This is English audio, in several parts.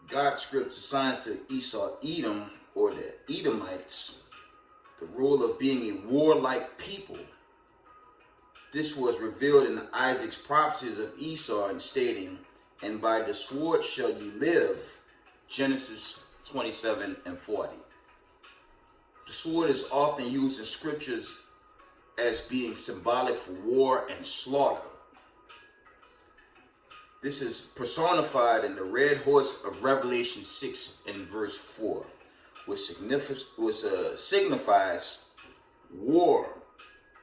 God's script assigns to Esau, Edom, or the Edomites, the role of being a warlike people. This was revealed in Isaac's prophecies of Esau and stating, "And by the sword shall you live," Genesis 27 and 40. The sword is often used in scriptures as being symbolic for war and slaughter. This is personified in the red horse of Revelation 6 and verse 4, which signifies war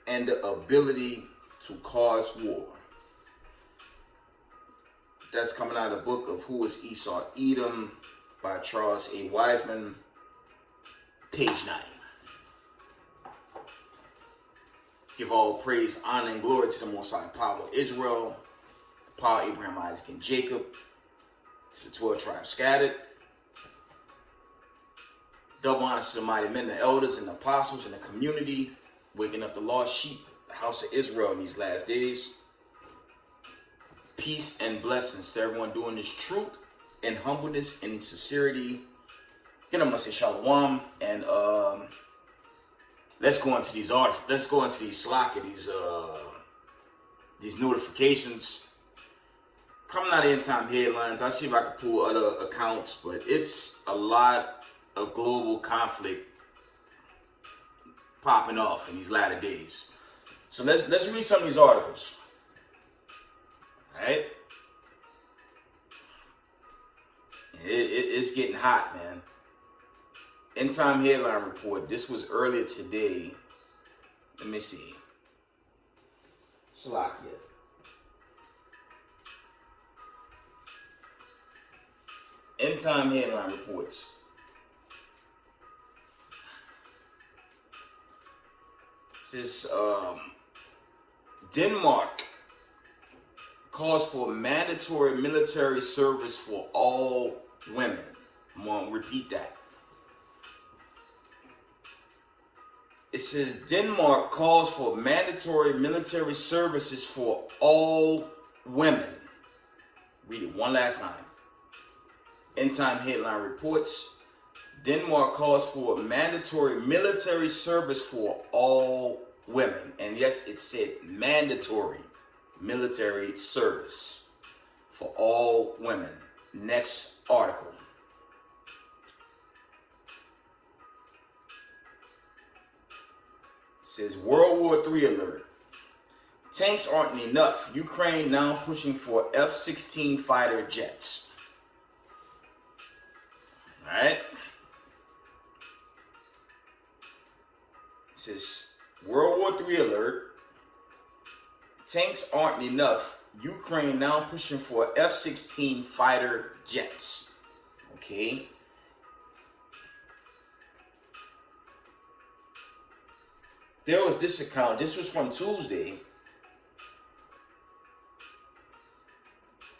and the ability to cause war. That's coming out of the book of Who is Esau, Edom by Charles A. Wiseman, page 9. Give all praise, honor, and glory to the Most High power of Israel, the power of Abraham, Isaac, and Jacob, to the 12 tribes scattered. Double honor to the mighty men, the elders, and the apostles in the community, waking up the lost sheep, the house of Israel in these last days. Peace and blessings to everyone doing this truth and humbleness and sincerity. Again, I'm gonna say shalom, and let's go into these articles. Let's go into these Slack, these notifications coming out of end time headlines. I see if I can pull other accounts, but it's a lot of global conflict popping off in these latter days. So let's read some of these articles. All right, it's getting hot, man. End time headline report. This was earlier today. Let me see. Slovakia. End time headline reports. This Denmark calls for mandatory military service for all women. I'm gonna repeat that. It says Denmark calls for mandatory military services for all women. Read it one last time. End time headline reports. Denmark calls for mandatory military service for all women. And yes, it said mandatory military service for all women. Next article. It says World War III alert. Tanks aren't enough. Ukraine now pushing for F-16 fighter jets. Alright. It says World War III alert. Tanks aren't enough. Ukraine now pushing for F-16 fighter jets. Okay. There was this account. This was from Tuesday.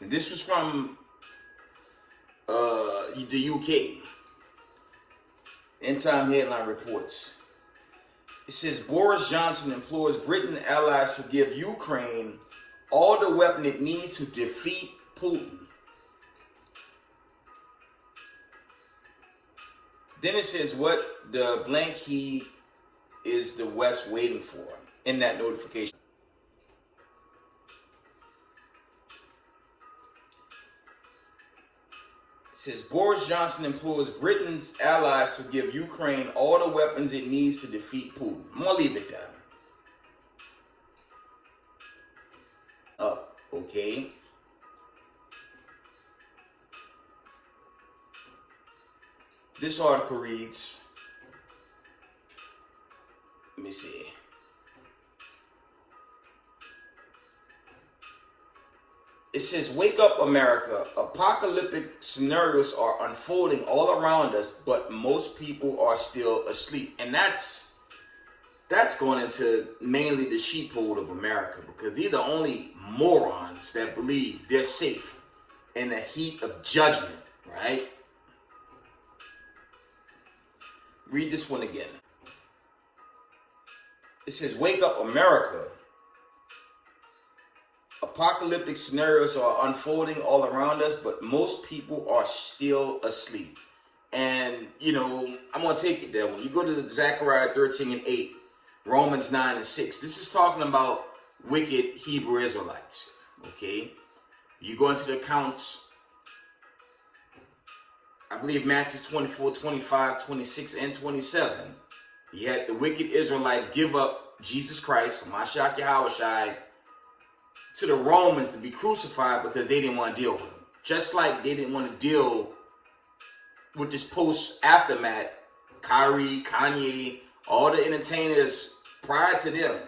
And this was from the UK. End time headline reports. It says Boris Johnson implores Britain allies to give Ukraine all the weapon it needs to defeat Putin. Then it says what the blank he is the West waiting for in that notification. It says Boris Johnson implores Britain's allies to give Ukraine all the weapons it needs to defeat Putin. I'm going to leave it there. Okay. This article reads, let me see. It says, wake up America. Apocalyptic scenarios are unfolding all around us, but most people are still asleep. And that's going into mainly the sheepfold of America, because they're the only morons that believe they're safe in the heat of judgment, right? Read this one again. It says, wake up America. Apocalyptic scenarios are unfolding all around us, but most people are still asleep. And, I'm going to take it there. When you go to Zechariah 13 and 8, Romans 9 and 6, this is talking about wicked Hebrew Israelites. Okay? You go into the accounts, I believe Matthew 24, 25, 26, and 27. Yet the wicked Israelites give up Jesus Christ, Mashiach Yahushai, to the Romans to be crucified because they didn't want to deal with him. Just like they didn't want to deal with this post-aftermath, Kyrie, Kanye, all the entertainers prior to them,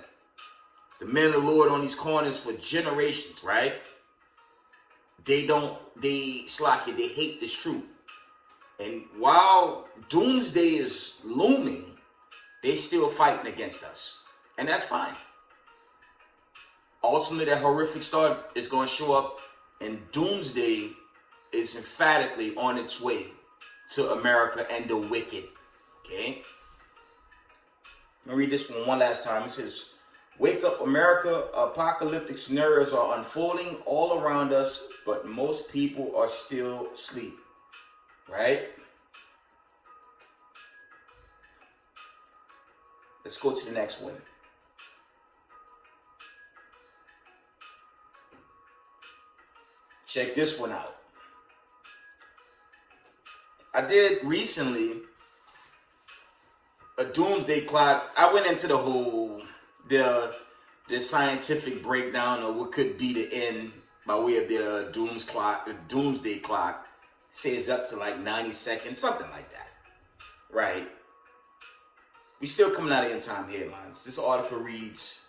the men of the Lord on these corners for generations, right? They hate this truth. And while doomsday is looming, they still fighting against us. And that's fine. Ultimately, that horrific start is going to show up, and doomsday is emphatically on its way to America and the wicked. Okay? I'm going to read this one last time. It says, "Wake up, America. Apocalyptic scenarios are unfolding all around us, but most people are still asleep." Right? Let's go to the next one. Check this one out. I did recently a doomsday clock. I went into the whole the scientific breakdown of what could be the end by way of the doomsday clock. Says up to like 90 seconds, something like that. Right? We still coming out of end time headlines. This article reads,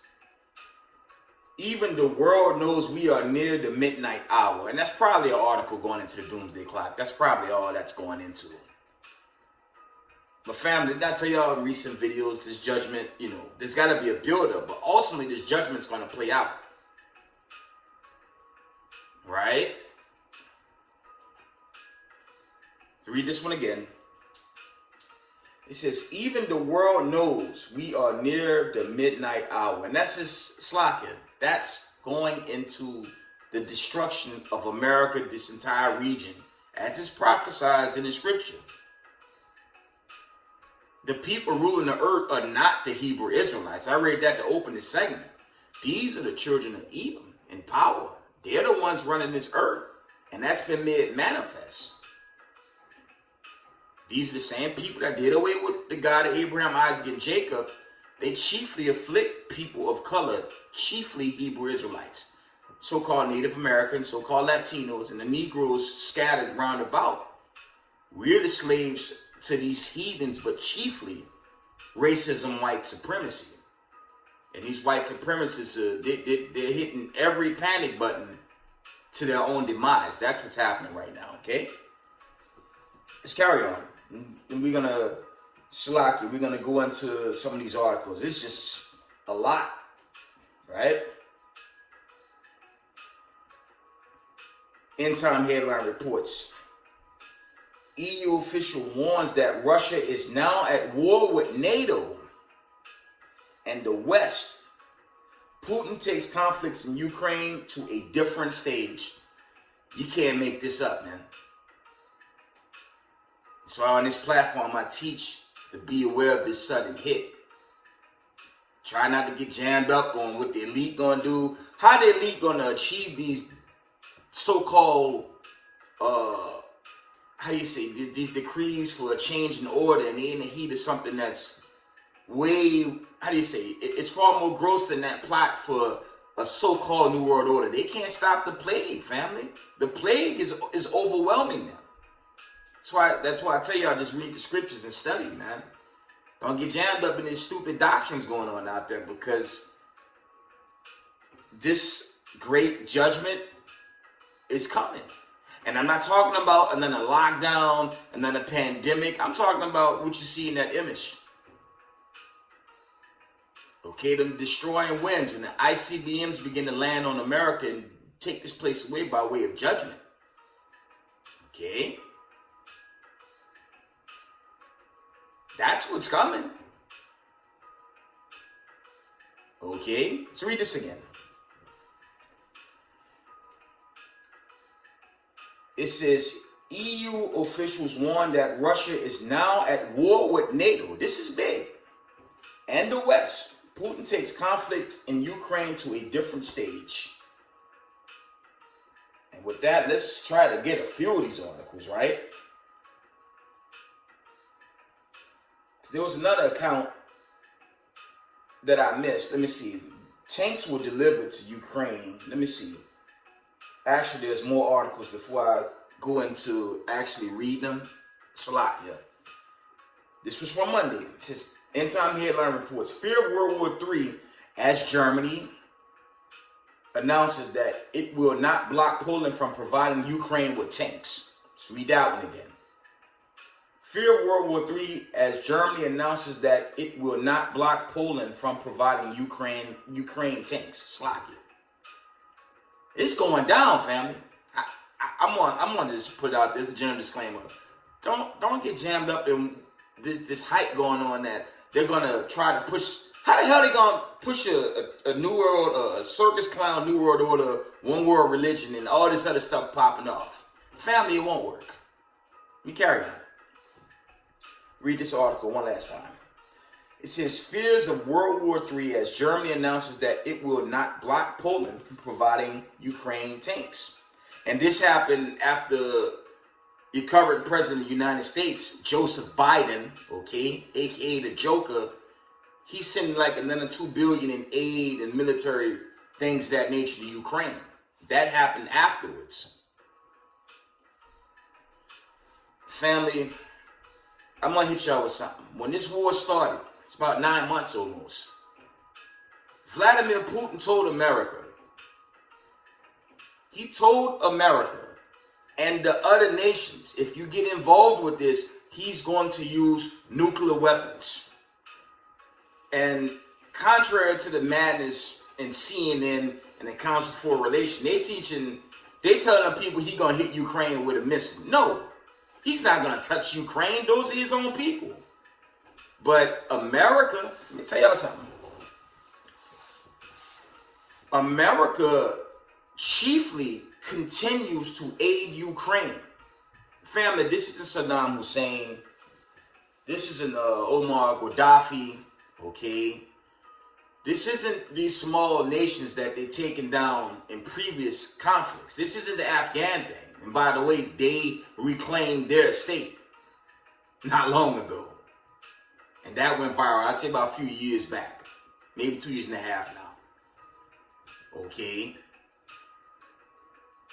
"Even the world knows we are near the midnight hour." And that's probably an article going into the doomsday clock. That's probably all that's going into it. But family, did I tell y'all in recent videos, this judgment, there's got to be a build-up. But ultimately, this judgment's going to play out. Right? Read this one again. It says, "Even the world knows we are near the midnight hour." And that's just slacking. That's going into the destruction of America, this entire region, as is prophesied in the scripture. The people ruling the earth are not the Hebrew Israelites. I read that to open this segment. These are the children of Edom in power. They're the ones running this earth. And that's been made manifest. These are the same people that did away with the God of Abraham, Isaac, and Jacob. They chiefly afflict people of color, chiefly Hebrew Israelites, so-called Native Americans, so-called Latinos, and the Negroes scattered round about. We're the slaves to these heathens, but chiefly racism, white supremacy. And these white supremacists, they're hitting every panic button to their own demise. That's what's happening right now, okay? Let's carry on. And we're going to slack you. We're going to go into some of these articles. It's just a lot, right? End time headline reports. EU official warns that Russia is now at war with NATO and the West. Putin takes conflicts in Ukraine to a different stage. You can't make this up, man. So on this platform, I teach to be aware of this sudden hit. Try not to get jammed up on what the elite gonna do. How the elite gonna achieve these so-called, these decrees for a change in order, and they in the heat of something that's way, it's far more gross than that plot for a so-called New World Order. They can't stop the plague, family. The plague is overwhelming them. That's why I tell y'all, just read the scriptures and study, man. Don't get jammed up in these stupid doctrines going on out there, because this great judgment is coming. And I'm not talking about another lockdown, another pandemic. I'm talking about what you see in that image. Okay, them destroying winds, when the ICBMs begin to land on America and take this place away by way of judgment. Okay? That's what's coming. Okay, let's read this again. It says EU officials warn that Russia is now at war with NATO. This is big. And the West. Putin takes conflict in Ukraine to a different stage. And with that, let's try to get a few of these articles, right? There was another account that I missed. Let me see. Tanks were delivered to Ukraine. Let me see. Actually, there's more articles before I go into actually read them. Slovakia. This was from Monday. It says, End Time Headline Reports. Fear of World War III as Germany announces that it will not block Poland from providing Ukraine with tanks. Let's read that one again. Fear of World War III as Germany announces that it will not block Poland from providing Ukraine tanks. Slovakia. It's going down, family. I'm gonna just put out this general disclaimer. Don't get jammed up in this hype going on that they're gonna try to push. How the hell they gonna push a new world, a circus clown, new world order, one world religion, and all this other stuff popping off? Family, it won't work. Let me carry on. Read this article one last time. It says, fears of World War III as Germany announces that it will not block Poland from providing Ukraine tanks. And this happened after your current president of the United States, Joseph Biden, okay, aka the Joker, he's sending like another $2 billion in aid and military things of that nature to Ukraine. That happened afterwards. Family, I'm gonna hit y'all with something. When this war started, it's about 9 months almost, Vladimir Putin told America, he told America and the other nations, if you get involved with this, he's going to use nuclear weapons. And contrary to the madness in CNN and the Council for Relation, they telling people he gonna hit Ukraine with a missile. No, he's not gonna touch Ukraine. Those are his own people. But America, let me tell y'all something. America chiefly continues to aid Ukraine. Family, this isn't Saddam Hussein. This isn't Omar Gaddafi, okay? This isn't these small nations that they're taking down in previous conflicts. This isn't the Afghan thing. And by the way, they reclaimed their estate not long ago. And that went viral, I'd say about a few years back. Maybe 2.5 years now. Okay?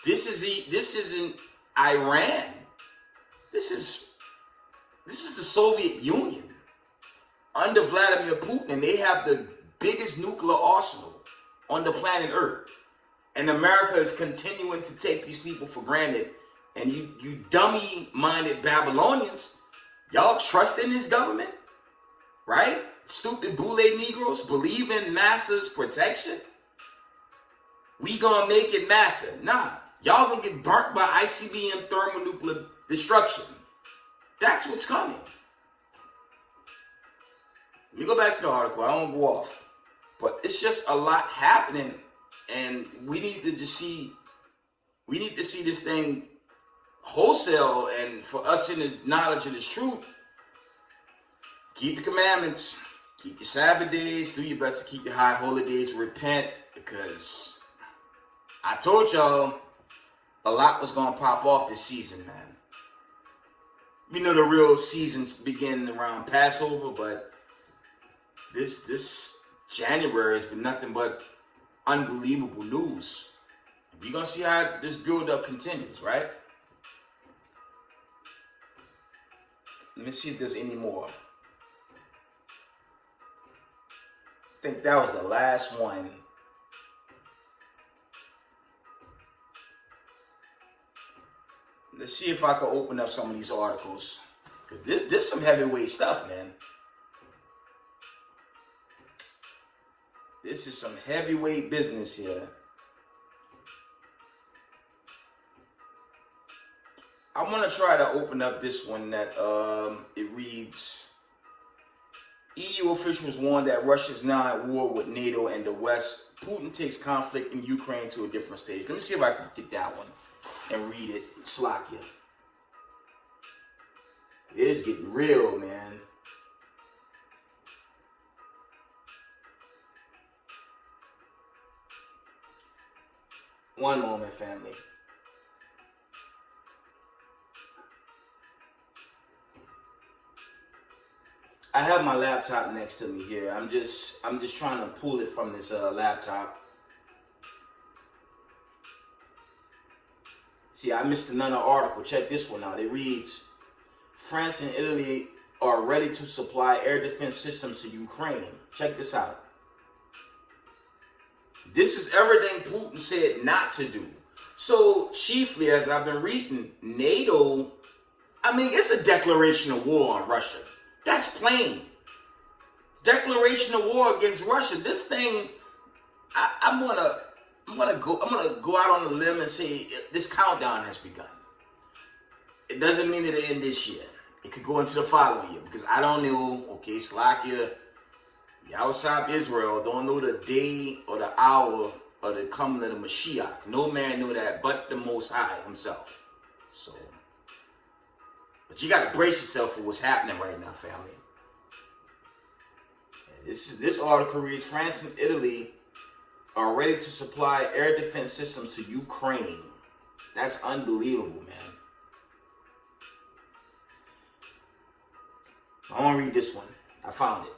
This isn't Iran. This is the Soviet Union. Under Vladimir Putin, they have the biggest nuclear arsenal on the planet Earth. And America is continuing to take these people for granted. And you dummy-minded Babylonians, y'all trust in this government? Right? Stupid Boule Negroes believe in NASA's protection? We gonna make it massive. Nah. Y'all gonna get burnt by ICBM thermonuclear destruction. That's what's coming. Let me go back to the article. I don't go off. But it's just a lot happening. And we need to see this thing wholesale. And for us in the knowledge of this truth, keep the commandments. Keep your Sabbath days. Do your best to keep your high holy days. Repent. Because I told y'all, a lot was going to pop off this season, man. We know the real seasons begin around Passover, but this January has been nothing but unbelievable news. We're going to see how this build-up continues, right? Let me see if there's any more. I think that was the last one. Let's see if I can open up some of these articles. Because this is some heavyweight stuff, man. This is some heavyweight business here. I want to try to open up this one that it reads, EU officials warn that Russia is now at war with NATO and the West. Putin takes conflict in Ukraine to a different stage. Let me see if I can get that one. and read it. Slakia. It's getting real, man. One moment, family. I have my laptop next to me here. I'm just trying to pull it from this laptop. See, I missed another article. Check this one out. It reads, France and Italy are ready to supply air defense systems to Ukraine. Check this out. This is everything Putin said not to do. So, chiefly, as I've been reading, NATO, I mean, it's a declaration of war on Russia. That's plain. Declaration of war against Russia. This thing, I'm gonna go out on a limb and say this countdown has begun. It doesn't mean it'll end this year. It could go into the following year because I don't know. Okay, Slovakia, outside Israel, don't know the day or the hour of the coming of the Mashiach. No man knew that but the Most High himself. So, but you got to brace yourself for what's happening right now, family. This article reads, France and Italy are ready to supply air defense systems to Ukraine. That's unbelievable, man. I want to read this one. I found it.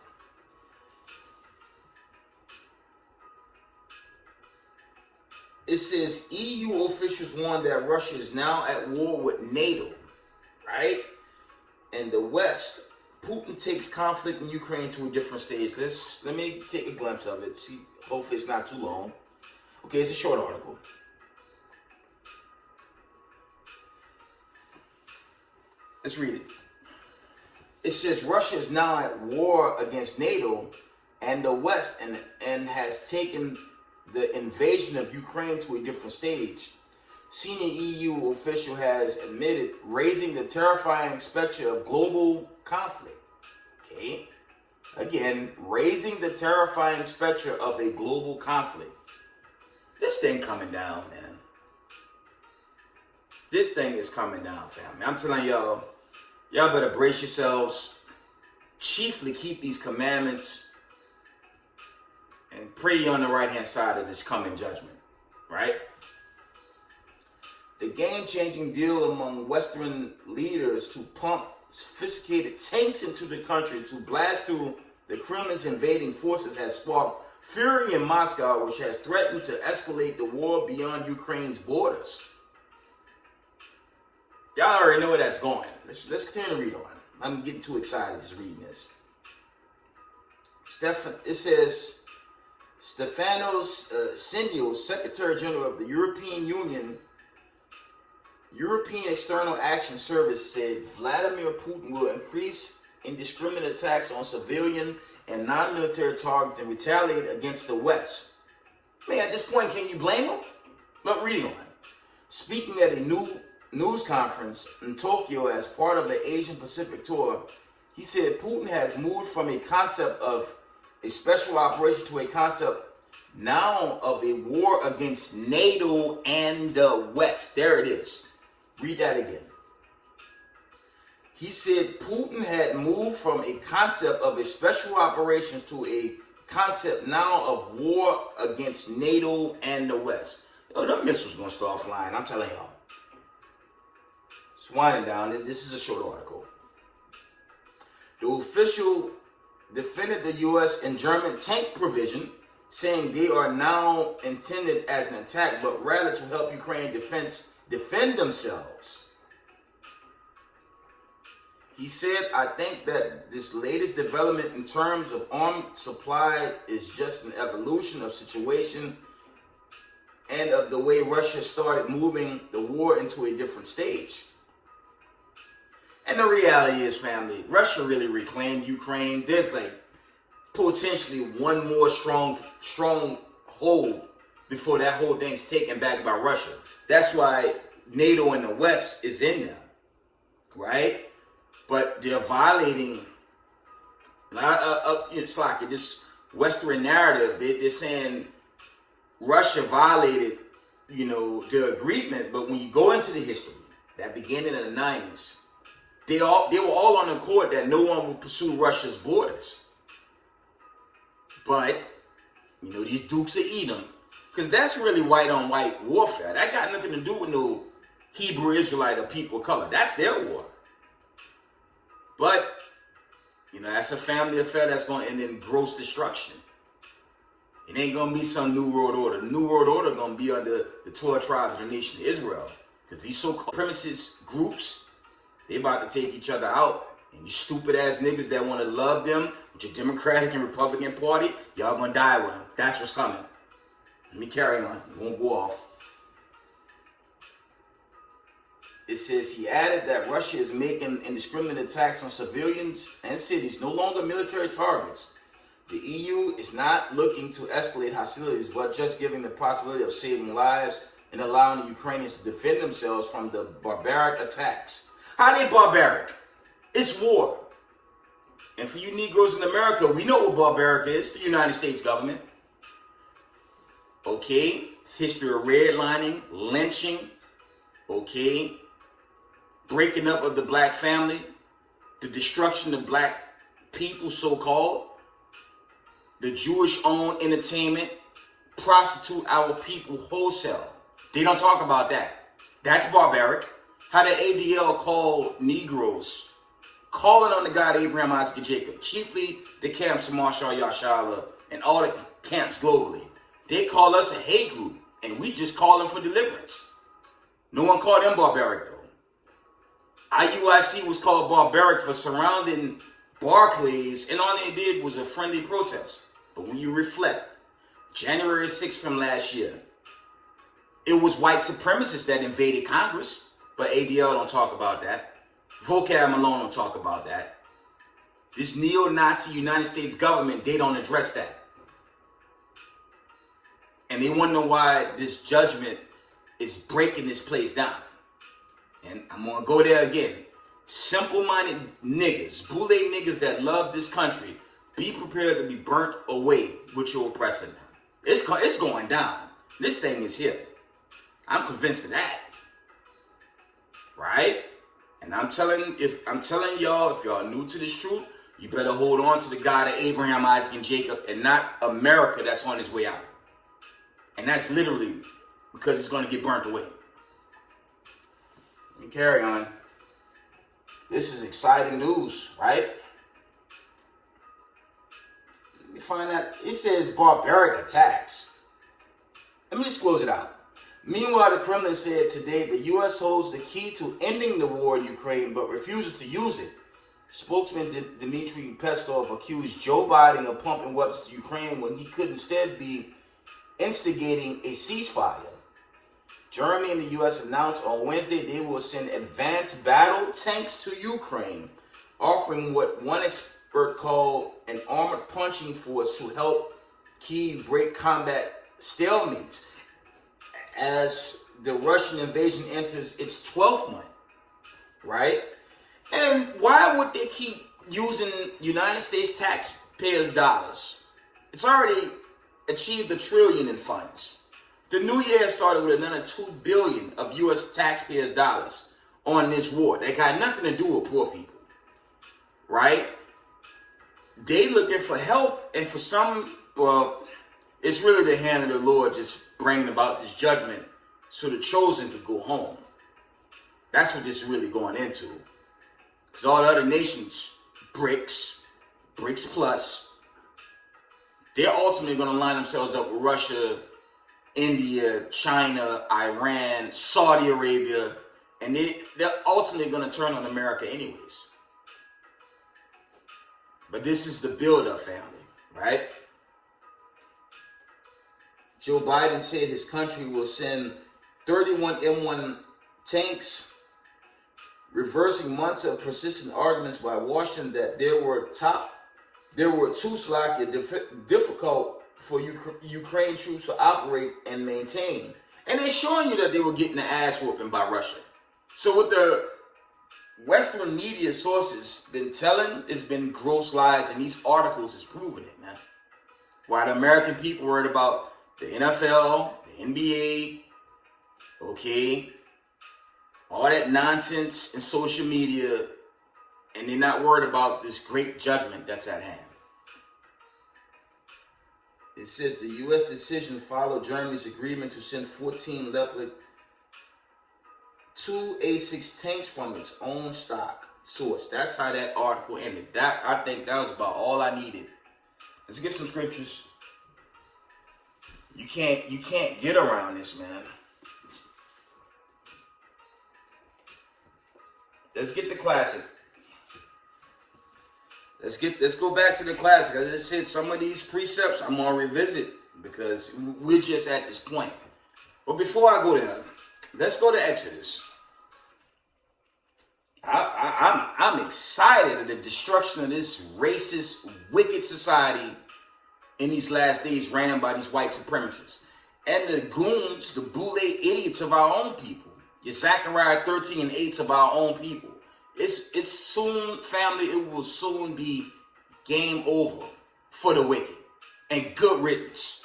It says EU officials warn that Russia is now at war with NATO, right? And the West, Putin takes conflict in Ukraine to a different stage. Let me take a glimpse of it. See, hopefully it's not too long. Okay, it's a short article. Let's read it. It says Russia is now at war against NATO and the West and has taken the invasion of Ukraine to a different stage. Senior EU official has admitted raising the terrifying specter of global conflict. Okay? Again, raising the terrifying specter of a global conflict. This thing coming down, man. This thing is coming down, family. I'm telling y'all, y'all better brace yourselves. Chiefly keep these commandments and pray on the right-hand side of this coming judgment, right? The game-changing deal among Western leaders to pump sophisticated tanks into the country to blast through the Kremlin's invading forces has sparked fury in Moscow, which has threatened to escalate the war beyond Ukraine's borders. Y'all already know where that's going. Let's continue to read on. I'm getting too excited just reading this. It says, Stefanos Sinios, Secretary General of the European Union, European External Action Service, said Vladimir Putin will increase indiscriminate attacks on civilian and non-military targets and retaliate against the West. Man, at this point, can you blame him? But reading on. Speaking at a new news conference in Tokyo as part of the Asian Pacific tour, he said Putin has moved from a concept of a special operation to a concept now of a war against NATO and the West. There it is. Read that again. He said Putin had moved from a concept of a special operation to a concept now of war against NATO and the West. Yo, them missiles gonna start flying, I'm telling y'all. It's winding down. This is a short article. The official defended the U.S. and German tank provision, saying they are now intended as an attack, but rather to help Ukraine defend themselves. He said, I think that this latest development in terms of arms supply is just an evolution of situation and of the way Russia started moving the war into a different stage. And the reality is, family, Russia really reclaimed Ukraine. There's like potentially one more strong hold before that whole thing's taken back by Russia. That's why NATO and the West is in there, right? But they're violating, it's like this Western narrative. They're saying Russia violated the agreement. But when you go into the history that began in the 90s, they were all on accord that no one would pursue Russia's borders. But these Dukes of Edom, because that's really white on white warfare. That got nothing to do with no Hebrew Israelite or people of color. That's their war. But that's a family affair that's going to end in gross destruction. It ain't going to be some New World Order. The New World Order going to be under the 12 tribes of the nation of Israel. Because these so-called supremacist groups, they about to take each other out. And you stupid ass niggas that want to love them with your Democratic and Republican Party, y'all going to die with them. That's what's coming. Let me carry on. It won't go off. It says he added that Russia is making indiscriminate attacks on civilians and cities, no longer military targets. The EU is not looking to escalate hostilities, but just giving the possibility of saving lives and allowing the Ukrainians to defend themselves from the barbaric attacks. How they barbaric? It's war. And for you Negroes in America, we know what barbaric is, the United States government. Okay, history of redlining, lynching, okay, breaking up of the black family, the destruction of black people, so-called, the Jewish-owned entertainment, prostitute our people wholesale. They don't talk about that. That's barbaric. How the ADL called Negroes, calling on the God Abraham, Isaac, and Jacob, chiefly the camps of Marshall Yashala and all the camps globally. They call us a hate group, and we just call them for deliverance. No one called them barbaric, though. IUIC was called barbaric for surrounding Barclays, and all they did was a friendly protest. But when you reflect, January 6th from last year, it was white supremacists that invaded Congress, but ADL don't talk about that. Vocab Malone don't talk about that. This neo-Nazi United States government, they don't address that. And they want to know why this judgment is breaking this place down. And I'm going to go there again. Simple-minded niggas, boule niggas that love this country, be prepared to be burnt away with your oppressor now. It's going down. This thing is here. I'm convinced of that. Right? And I'm telling y'all, if y'all new to this truth, you better hold on to the God of Abraham, Isaac, and Jacob, and not America that's on its way out. And that's literally because it's going to get burnt away. Let me carry on. This is exciting news, right? Let me find out. It says barbaric attacks. Let me just close it out. Meanwhile, the Kremlin said today the U.S. holds the key to ending the war in Ukraine, but refuses to use it. Spokesman Dmitry Peskov accused Joe Biden of pumping weapons to Ukraine when he could instead be instigating a ceasefire. Germany and the U.S. announced on Wednesday they will send advanced battle tanks to Ukraine, offering what one expert called an armored punching force to help Kyiv break combat stalemates as the Russian invasion enters its 12th month, right? And why would they keep using United States taxpayers' dollars? It's already achieved $1 trillion in funds. The new year has started with another $2 billion of U.S. taxpayers' dollars on this war. That got nothing to do with poor people, right? They looking for help, and for some, well, it's really the hand of the Lord just bringing about this judgment so the chosen could go home. That's what this is really going into. Because all the other nations, BRICS plus, they're ultimately going to line themselves up with Russia, India, China, Iran, Saudi Arabia, and they're ultimately going to turn on America anyways. But this is the build-up, family, right? Joe Biden said his country will send 31 M1 tanks, reversing months of persistent arguments by Washington that there were too difficult for Ukraine troops to operate and maintain. And they're showing you that they were getting the ass whooping by Russia. So what the Western media sources been telling has been gross lies, and these articles is proving it, man. While the American people worried about the NFL, the NBA, Okay? All that nonsense in social media, and they're not worried about this great judgment that's at hand. It says the U.S. decision followed Germany's agreement to send 14 Leopard 2 A6 tanks from its own stock source. That's how that article ended. I think that was about all I needed. Let's get some scriptures. You can't get around this, man. Let's get the classic. Let's go back to the classic. As I said, some of these precepts I'm gonna revisit because we're just at this point. But before I go there, let's go to Exodus. I'm excited at the destruction of this racist, wicked society in these last days ran by these white supremacists. And the goons, the boule idiots of our own people. Your Zechariah 13 and 8 of our own people. It's soon, family, it will soon be game over for the wicked. And good riddance.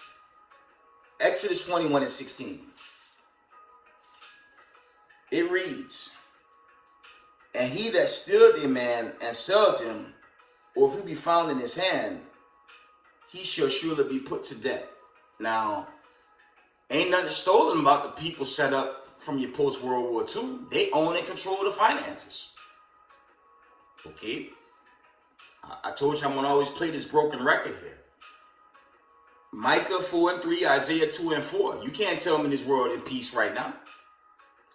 Exodus 21 and 16. It reads, and he that stealeth a man and selleth him, or if he be found in his hand, he shall surely be put to death. Now, ain't nothing stolen about the people set up from your post-World War II. They own and control the finances. Okay? I told you I'm going to always play this broken record here. Micah 4 and 3, Isaiah 2 and 4. You can't tell me this world in peace right now.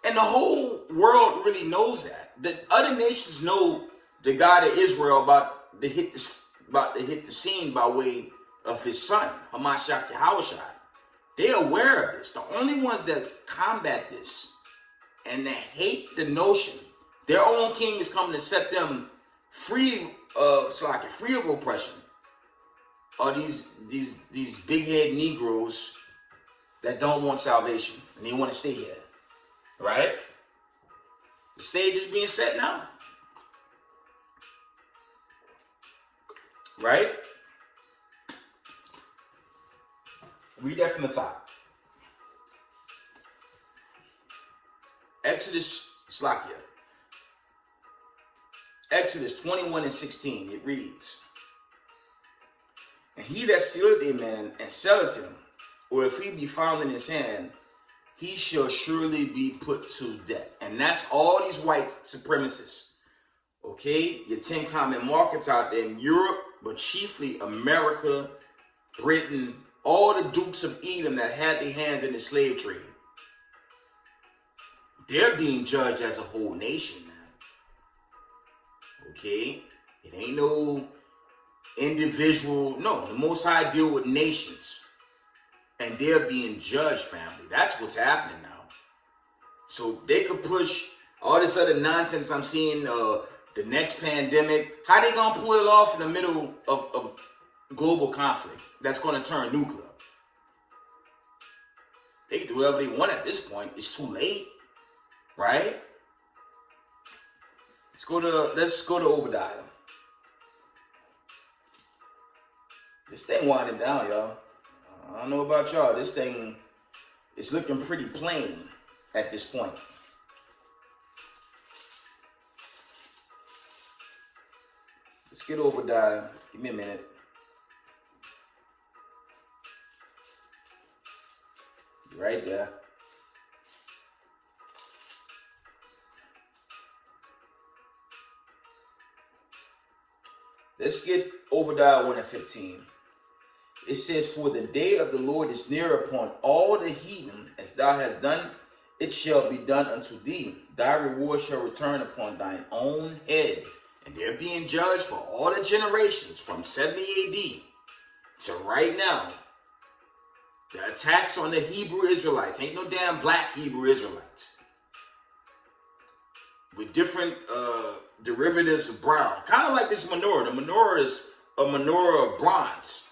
And the whole world really knows that. The other nations know the God of Israel about to hit the scene by way of his son, Hamashiach Yahushua. They're aware of this. The only ones that combat this and that hate the notion their own king is coming to set them free of oppression are these big head Negroes that don't want salvation and they want to stay here. Right? The stage is being set now. Right? Read that from the top. Exodus 21 and 16. It reads, and he that stealeth a man and selleth him, or if he be found in his hand, he shall surely be put to death. And that's all these white supremacists. Okay? Your 10 common markets out there in Europe, but chiefly America, Britain, all the dukes of Edom that had their hands in the slave trade. They're being judged as a whole nation now. Okay? It ain't no individual. No, the Most High deal with nations. And they're being judged, family. That's what's happening now. So they could push all this other nonsense I'm seeing, the next pandemic. How they gonna pull it off in the middle of global conflict that's gonna turn nuclear? They can do whatever they want at this point. It's too late, right? Let's go to Obadiah. This thing winding down, y'all. I don't know about y'all. This thing is looking pretty plain at this point. Let's get Obadiah. Give me a minute. Right there. Let's get Obadiah 1 and 15. It says, for the day of the Lord is near upon all the heathen, as thou hast done, it shall be done unto thee. Thy reward shall return upon thine own head. And they're being judged for all the generations from 70 AD to right now. The attacks on the Hebrew Israelites. Ain't no damn black Hebrew Israelites. With different derivatives of brown. Kind of like this menorah. The menorah is a menorah of bronze.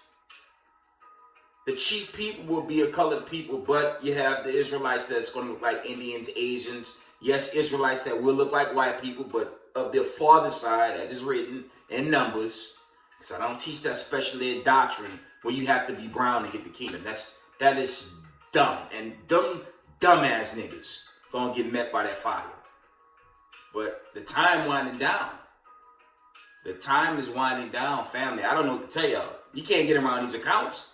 The chief people will be a colored people, but you have the Israelites that's going to look like Indians, Asians. Yes, Israelites that will look like white people, but of their father's side, as is written in Numbers. Because I don't teach that special ed doctrine where you have to be brown to get the kingdom. That is dumb. And dumb dumbass niggas gonna get met by that fire. But the time winding down. The time is winding down, family. I don't know what to tell y'all. You can't get around these accounts.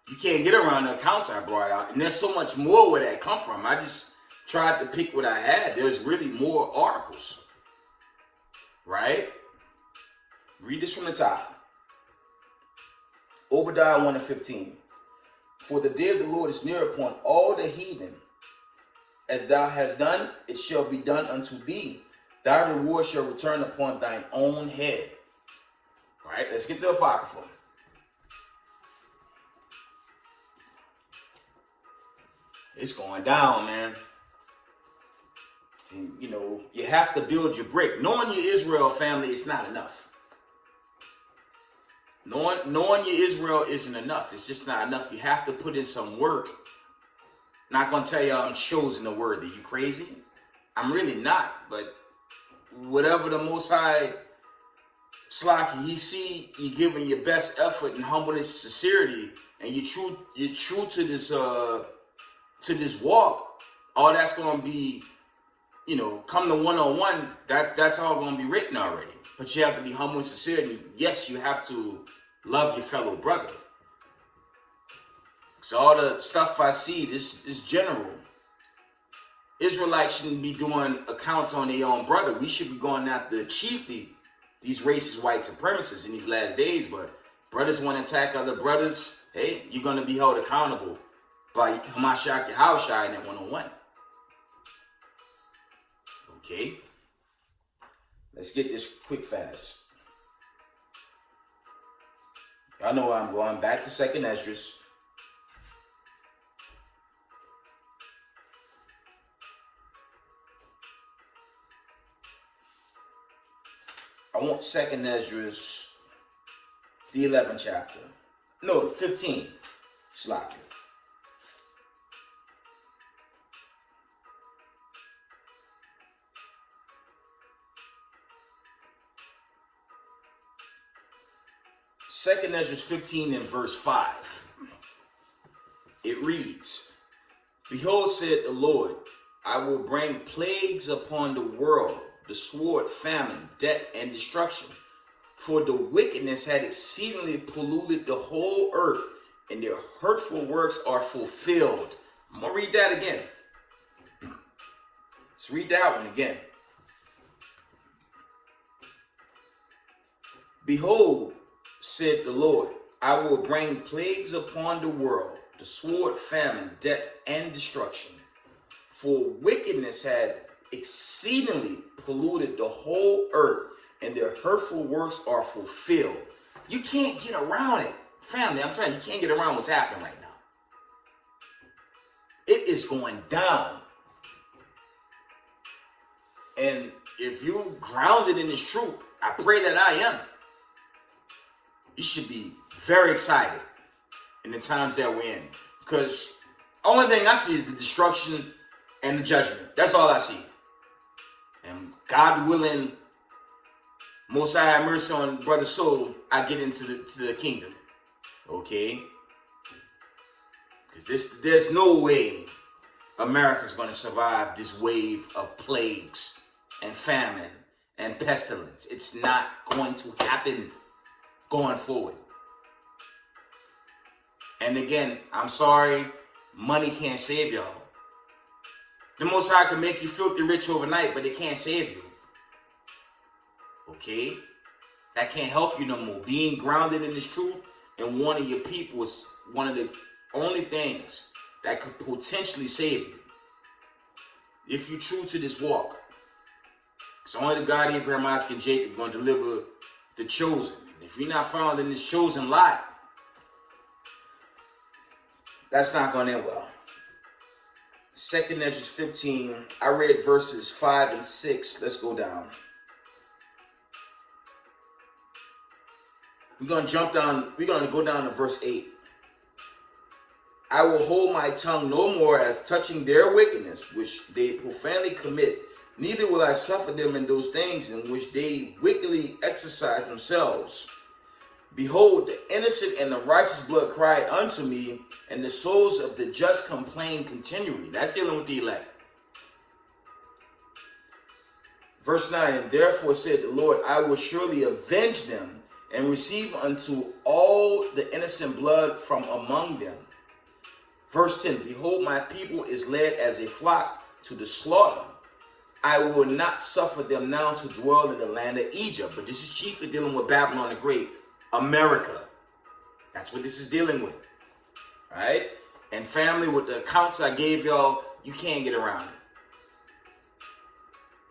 You can't get around the accounts I brought out. And there's so much more where that come from. I just tried to pick what I had. There's really more articles. Right? Read this from the top. Obadiah 1:15. For the day of the Lord is near upon all the heathen. As thou hast done, it shall be done unto thee. Thy reward shall return upon thine own head. All right, let's get to the Apocrypha. It's going down, man. And, you know, you have to build your brick. Knowing your Israel family is not enough. Knowing your Israel isn't enough. It's just not enough. You have to put in some work. Not going to tell you I'm chosen the word. Are you crazy? I'm really not. But whatever the Most High Slocky, he see you giving your best effort and humbleness and sincerity, and you're true to this walk, all that's going to be, you know, come to one-on-one, that's all going to be written already. But you have to be humble and sincere. And yes, you have to love your fellow brother. So all the stuff I see, this is general. Israelites shouldn't be doing accounts on their own brother. We should be going after chiefly these racist white supremacists in these last days. But brothers want to attack other brothers. Hey, you're going to be held accountable by Hamashiach Yahushua in that one-on-one. Okay. Let's get this quick fast. Y'all know I'm going back to 2nd Esdras. I want 2nd Esdras, the 11th chapter. No, 15. Slocky. Second Esdras 15 and verse 5. It reads, Behold, said the Lord, I will bring plagues upon the world, the sword, famine, death, and destruction. For the wickedness had exceedingly polluted the whole earth, and their hurtful works are fulfilled. I'm going to read that again. Let's read that one again. Behold, said the Lord, I will bring plagues upon the world, the sword, famine, death, and destruction. For wickedness had exceedingly polluted the whole earth, and their hurtful works are fulfilled. You can't get around it. Family, I'm telling you, you can't get around what's happening right now. It is going down. And if you're grounded in this truth, I pray that I am. You should be very excited in the times that we're in. Because the only thing I see is the destruction and the judgment. That's all I see. And God willing, Most High have mercy on Brother Soul, I get into the kingdom. Okay? Because there's no way America's going to survive this wave of plagues and famine and pestilence. It's not going to happen going forward. And again, I'm sorry, money can't save y'all. The Most High can make you filthy rich overnight, but it can't save you. Okay? That can't help you no more. Being grounded in this truth and one of your people is one of the only things that could potentially save you. If you're true to this walk. It's only the God, Abraham, Isaac, and Jacob going to deliver the chosen. If you're not found in this chosen lot, that's not going to end well. 2nd Esdras 15, I read verses 5 and 6. Let's go down. We're going to jump down. We're going to go down to verse 8. I will hold my tongue no more as touching their wickedness, which they profanely commit. Neither will I suffer them in those things in which they wickedly exercise themselves. Behold, the innocent and the righteous blood cried unto me, and the souls of the just complain continually. That's dealing with the elect. Verse 9, and therefore said the Lord, I will surely avenge them, and receive unto all the innocent blood from among them. Verse 10, behold, my people is led as a flock to the slaughter. I will not suffer them now to dwell in the land of Egypt. But this is chiefly dealing with Babylon the Great, America. That's what this is dealing with. All right? And family, with the accounts I gave y'all, you can't get around it.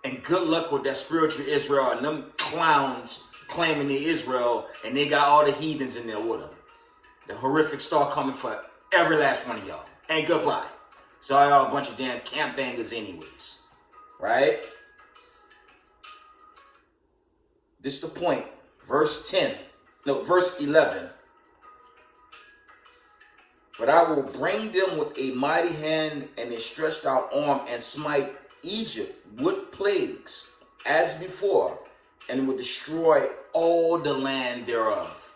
And good luck with that spiritual Israel and them clowns claiming they Israel, and they got all the heathens in there with them. The horrific star coming for every last one of y'all. And goodbye. So y'all a bunch of damn camp bangers anyways. Right? This is the point. Verse 11. But I will bring them with a mighty hand and a stretched out arm, and smite Egypt with plagues as before, and will destroy all the land thereof.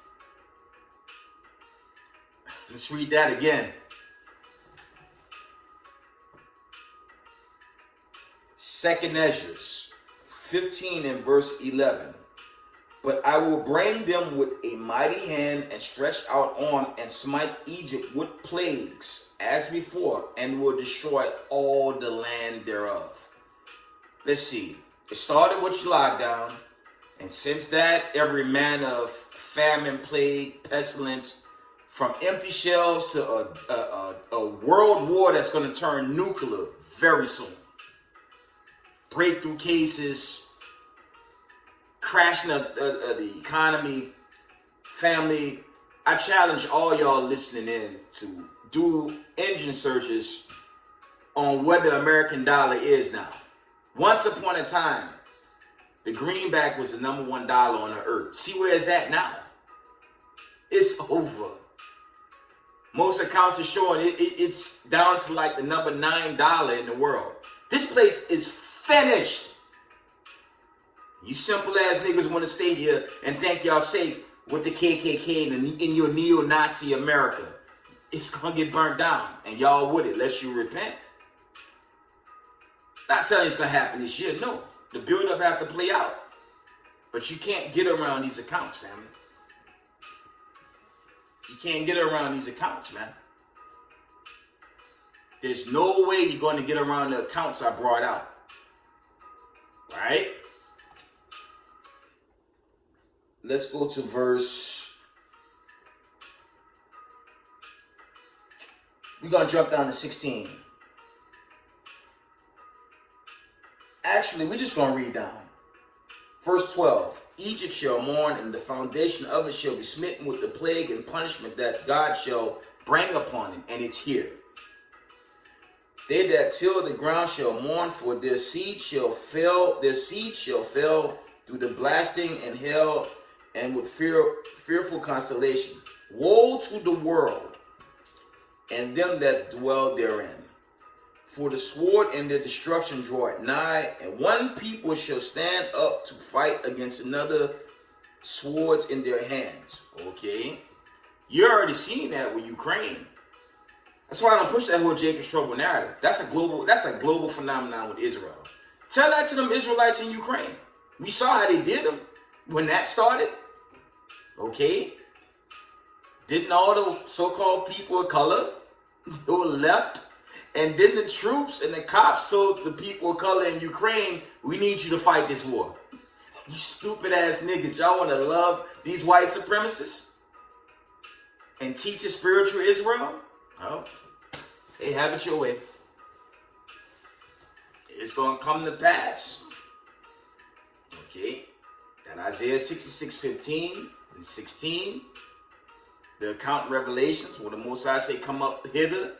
Let's read that again. Second Ezra 15 and verse 11. But I will bring them with a mighty hand and stretched out arm, and smite Egypt with plagues as before, and will destroy all the land thereof. Let's see. It started with lockdown, and since that, every manner of famine, plague, pestilence, from empty shells to a world war that's going to turn nuclear very soon. Breakthrough cases, crashing of the economy. Family, I challenge all y'all listening in to do engine searches on what the American dollar is now. Once upon a time, the greenback was the #1 dollar on the earth. See where it's at now? It's over. Most accounts are showing it's down to like the #9 dollar in the world. This place is finished. You simple ass niggas want to stay here and think y'all safe with the KKK in your neo-Nazi America. It's going to get burnt down, and y'all with it unless you repent. Not telling you it's going to happen this year. No. The build-up have to play out. But you can't get around these accounts, family. You can't get around these accounts, man. There's no way you're going to get around the accounts I brought out. Right? Let's go to verse. We're going to jump down to 16. Actually, we're just going to read down. Verse 12. Egypt shall mourn, and the foundation of it shall be smitten with the plague and punishment that God shall bring upon it. And it's here. They that till the ground shall mourn, for their seed shall fail. Their seed shall fail through the blasting and hail, and with fearful constellation. Woe to the world and them that dwell therein. For the sword and their destruction draweth nigh, and one people shall stand up to fight against another, swords in their hands. Okay? You already seen that with Ukraine. That's why I don't push that whole Jacob's trouble narrative. That's a global phenomenon with Israel. Tell that to them Israelites in Ukraine. We saw how they did them when that started. Okay? Didn't all the so-called people of color who were left? And then the troops and the cops told the people of color in Ukraine, we need you to fight this war. You stupid ass niggas. Y'all want to love these white supremacists? And teach a spiritual Israel? Oh, hey, have it your way. It's going to come to pass. Okay? That Isaiah 66:15 and 16. The account Revelations, where the Most High say, come up hither.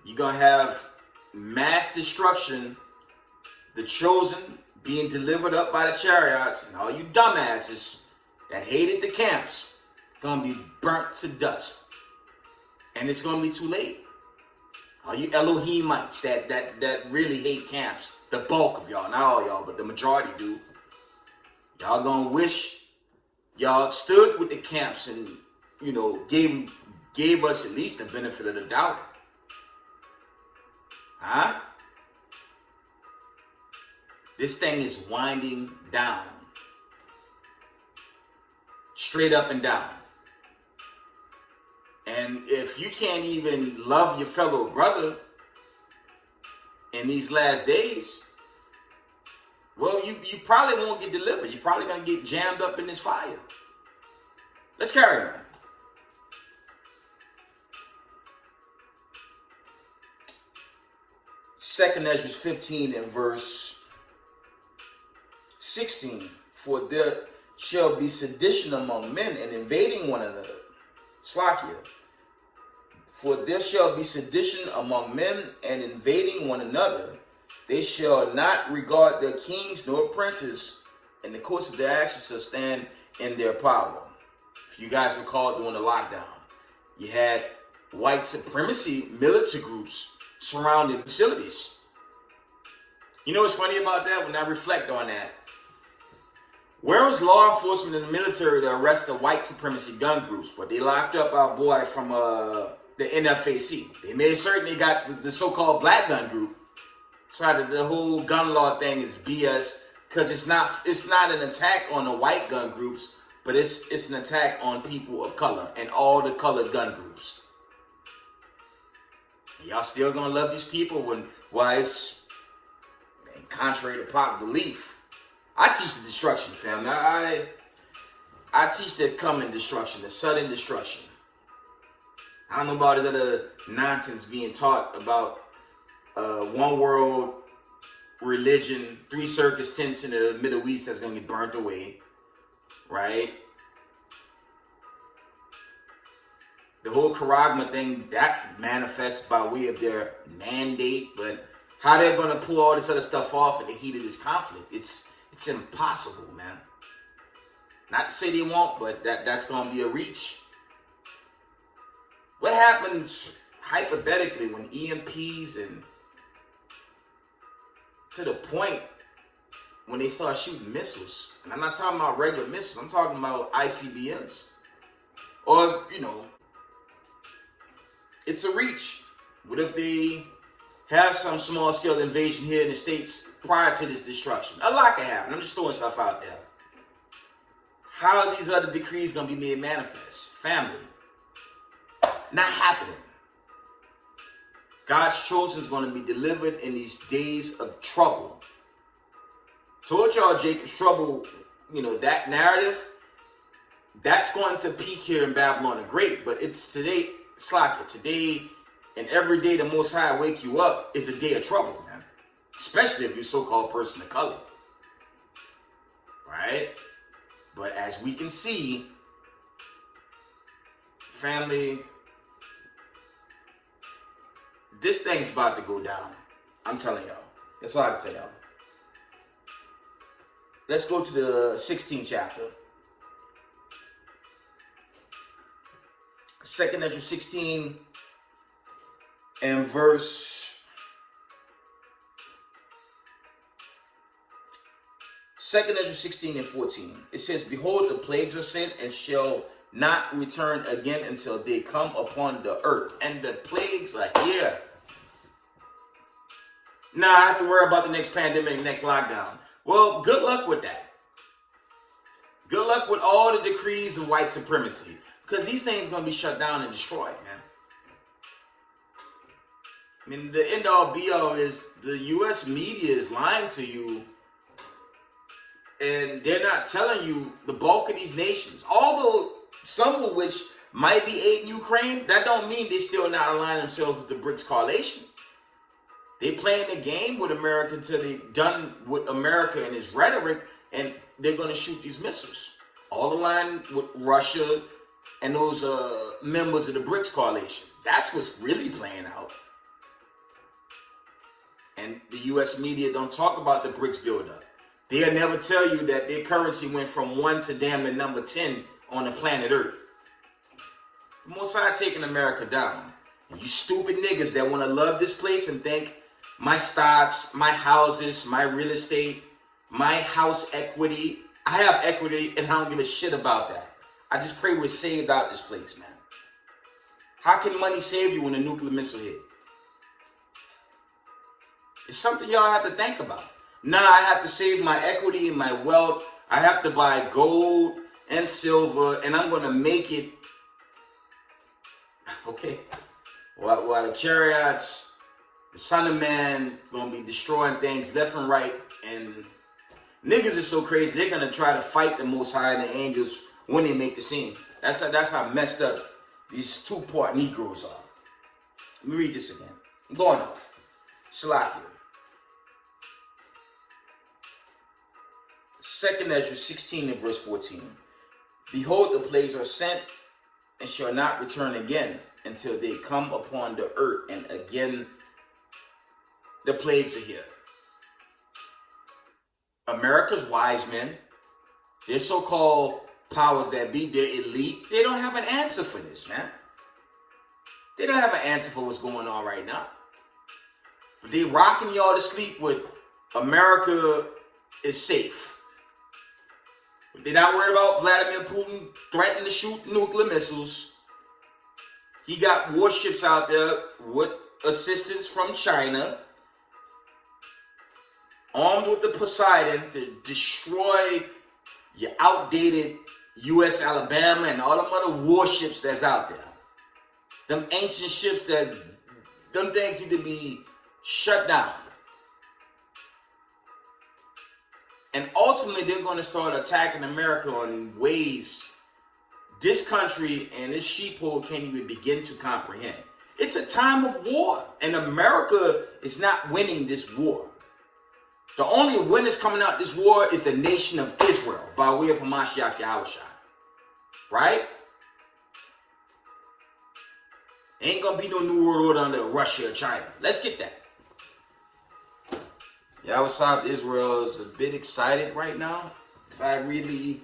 You're going to have mass destruction, the chosen being delivered up by the chariots, and all you dumbasses that hated the camps going to be burnt to dust. And it's going to be too late. All you Elohimites that really hate camps, the bulk of y'all, not all y'all, but the majority do. Y'all going to wish Y'all stood with the camps and, gave us at least the benefit of the doubt. Huh? This thing is winding down. Straight up and down. And if you can't even love your fellow brother in these last days, well, you probably won't get delivered. You're probably going to get jammed up in this fire. Let's carry on. Second Ezra 15 and verse 16. For there shall be sedition among men and invading one another. Slakia. For there shall be sedition among men and invading one another. They shall not regard their kings nor princes, and the course of their actions shall stand in their power. If you guys recall during the lockdown, you had white supremacy militant groups surrounding facilities. You know what's funny about that? When I reflect on that, where was law enforcement and the military to arrest the white supremacy gun groups? But they locked up our boy from the NFAC. They made certain they got the so-called black gun group. That's why the whole gun law thing is BS, because it's not an attack on the white gun groups, but it's an attack on people of color and all the colored gun groups. Y'all still gonna love these people why it's contrary to popular belief. I teach the destruction, family. I teach the coming destruction, the sudden destruction. I don't know about this other nonsense being taught about one world religion, 3 circus tents in the Middle East that's going to get burnt away, right? The whole Charagma thing, that manifests by way of their mandate, but how they're going to pull all this other stuff off in the heat of this conflict, it's impossible, man. Not to say they won't, but that's going to be a reach. What happens hypothetically when EMPs and to the point when they start shooting missiles? And I'm not talking about regular missiles. I'm talking about ICBMs. Or, it's a reach. What if they have some small-scale invasion here in the States prior to this destruction? A lot can happen. I'm just throwing stuff out there. How are these other decrees going to be made manifest? Family. Not happening. God's chosen is going to be delivered in these days of trouble. Told y'all Jacob's trouble, that narrative, that's going to peak here in Babylon the Great. But it's today, today and every day the Most High wake you up is a day of trouble, man. Especially if you're a so-called person of color. Right? But as we can see, family, this thing's about to go down. I'm telling y'all. That's all I can tell y'all. Let's go to the 16th chapter. 2nd Ezra 16 and verse 2nd Ezra 16 and 14. It says, behold, the plagues are sent and shall not return again until they come upon the earth. And the plagues are here. Now I have to worry about the next pandemic, next lockdown. Well, good luck with that. Good luck with all the decrees of white supremacy. Because these things are going to be shut down and destroyed, man. I mean, the end all be all is the U.S. media is lying to you. And they're not telling you the bulk of these nations. Although some of which might be aiding Ukraine, that don't mean they still not align themselves with the BRICS coalition. They playing the game with America until they done with America and its rhetoric, and they're going to shoot these missiles. All aligned with Russia and those members of the BRICS coalition. That's what's really playing out. And the U.S. media don't talk about the BRICS buildup. They'll never tell you that their currency went from 1 to damn near number 10 on the planet Earth. The Most High taking America down. And you stupid niggas that want to love this place and think my stocks, my houses, my real estate, my house equity, I have equity and I don't give a shit about that. I just pray we're saved out this place, man. How can money save you when a nuclear missile hit? It's something y'all have to think about. Now I have to save my equity and my wealth. I have to buy gold and silver, and I'm going to make it. Okay. While the chariots, the Son of Man, going to be destroying things left and right. And niggas are so crazy, they're going to try to fight the Most High and the angels when they make the scene. That's how messed up these two-part Negroes are. Let me read this again. I'm going off. Salakia. 2nd Ezra 16 and verse 14. Behold, the plagues are sent and shall not return again until they come upon the earth, and again the plagues are here. America's wise men, their so-called powers that be, their elite, they don't have an answer for this, man. They don't have an answer for what's going on right now. But they rocking y'all to sleep with America is safe. But they're not worried about Vladimir Putin threatening to shoot nuclear missiles. He got warships out there with assistance from China, armed with the Poseidon to destroy your outdated U.S. Alabama and all them other warships that's out there. Them ancient ships that, them things need to be shut down. And ultimately, they're going to start attacking America in ways this country and this sheephole can't even begin to comprehend. It's a time of war, and America is not winning this war. The only winners coming out this war is the nation of Israel by way of Hamashiach Yahushua. Right? Ain't gonna be no new world order under Russia or China. Let's get that. Yahushua Israel is a bit excited right now. Because I really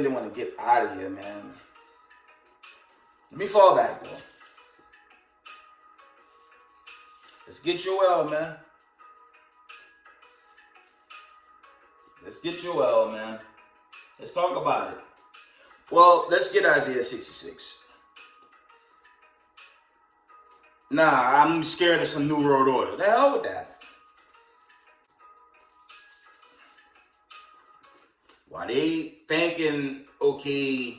want to get out of here, man. Let me fall back, though. Let's get Joel, man. Let's get Joel, man. Let's talk about it. Well, let's get Isaiah 66. Nah, I'm scared of some New World Order. The hell with that. While they thinking, okay,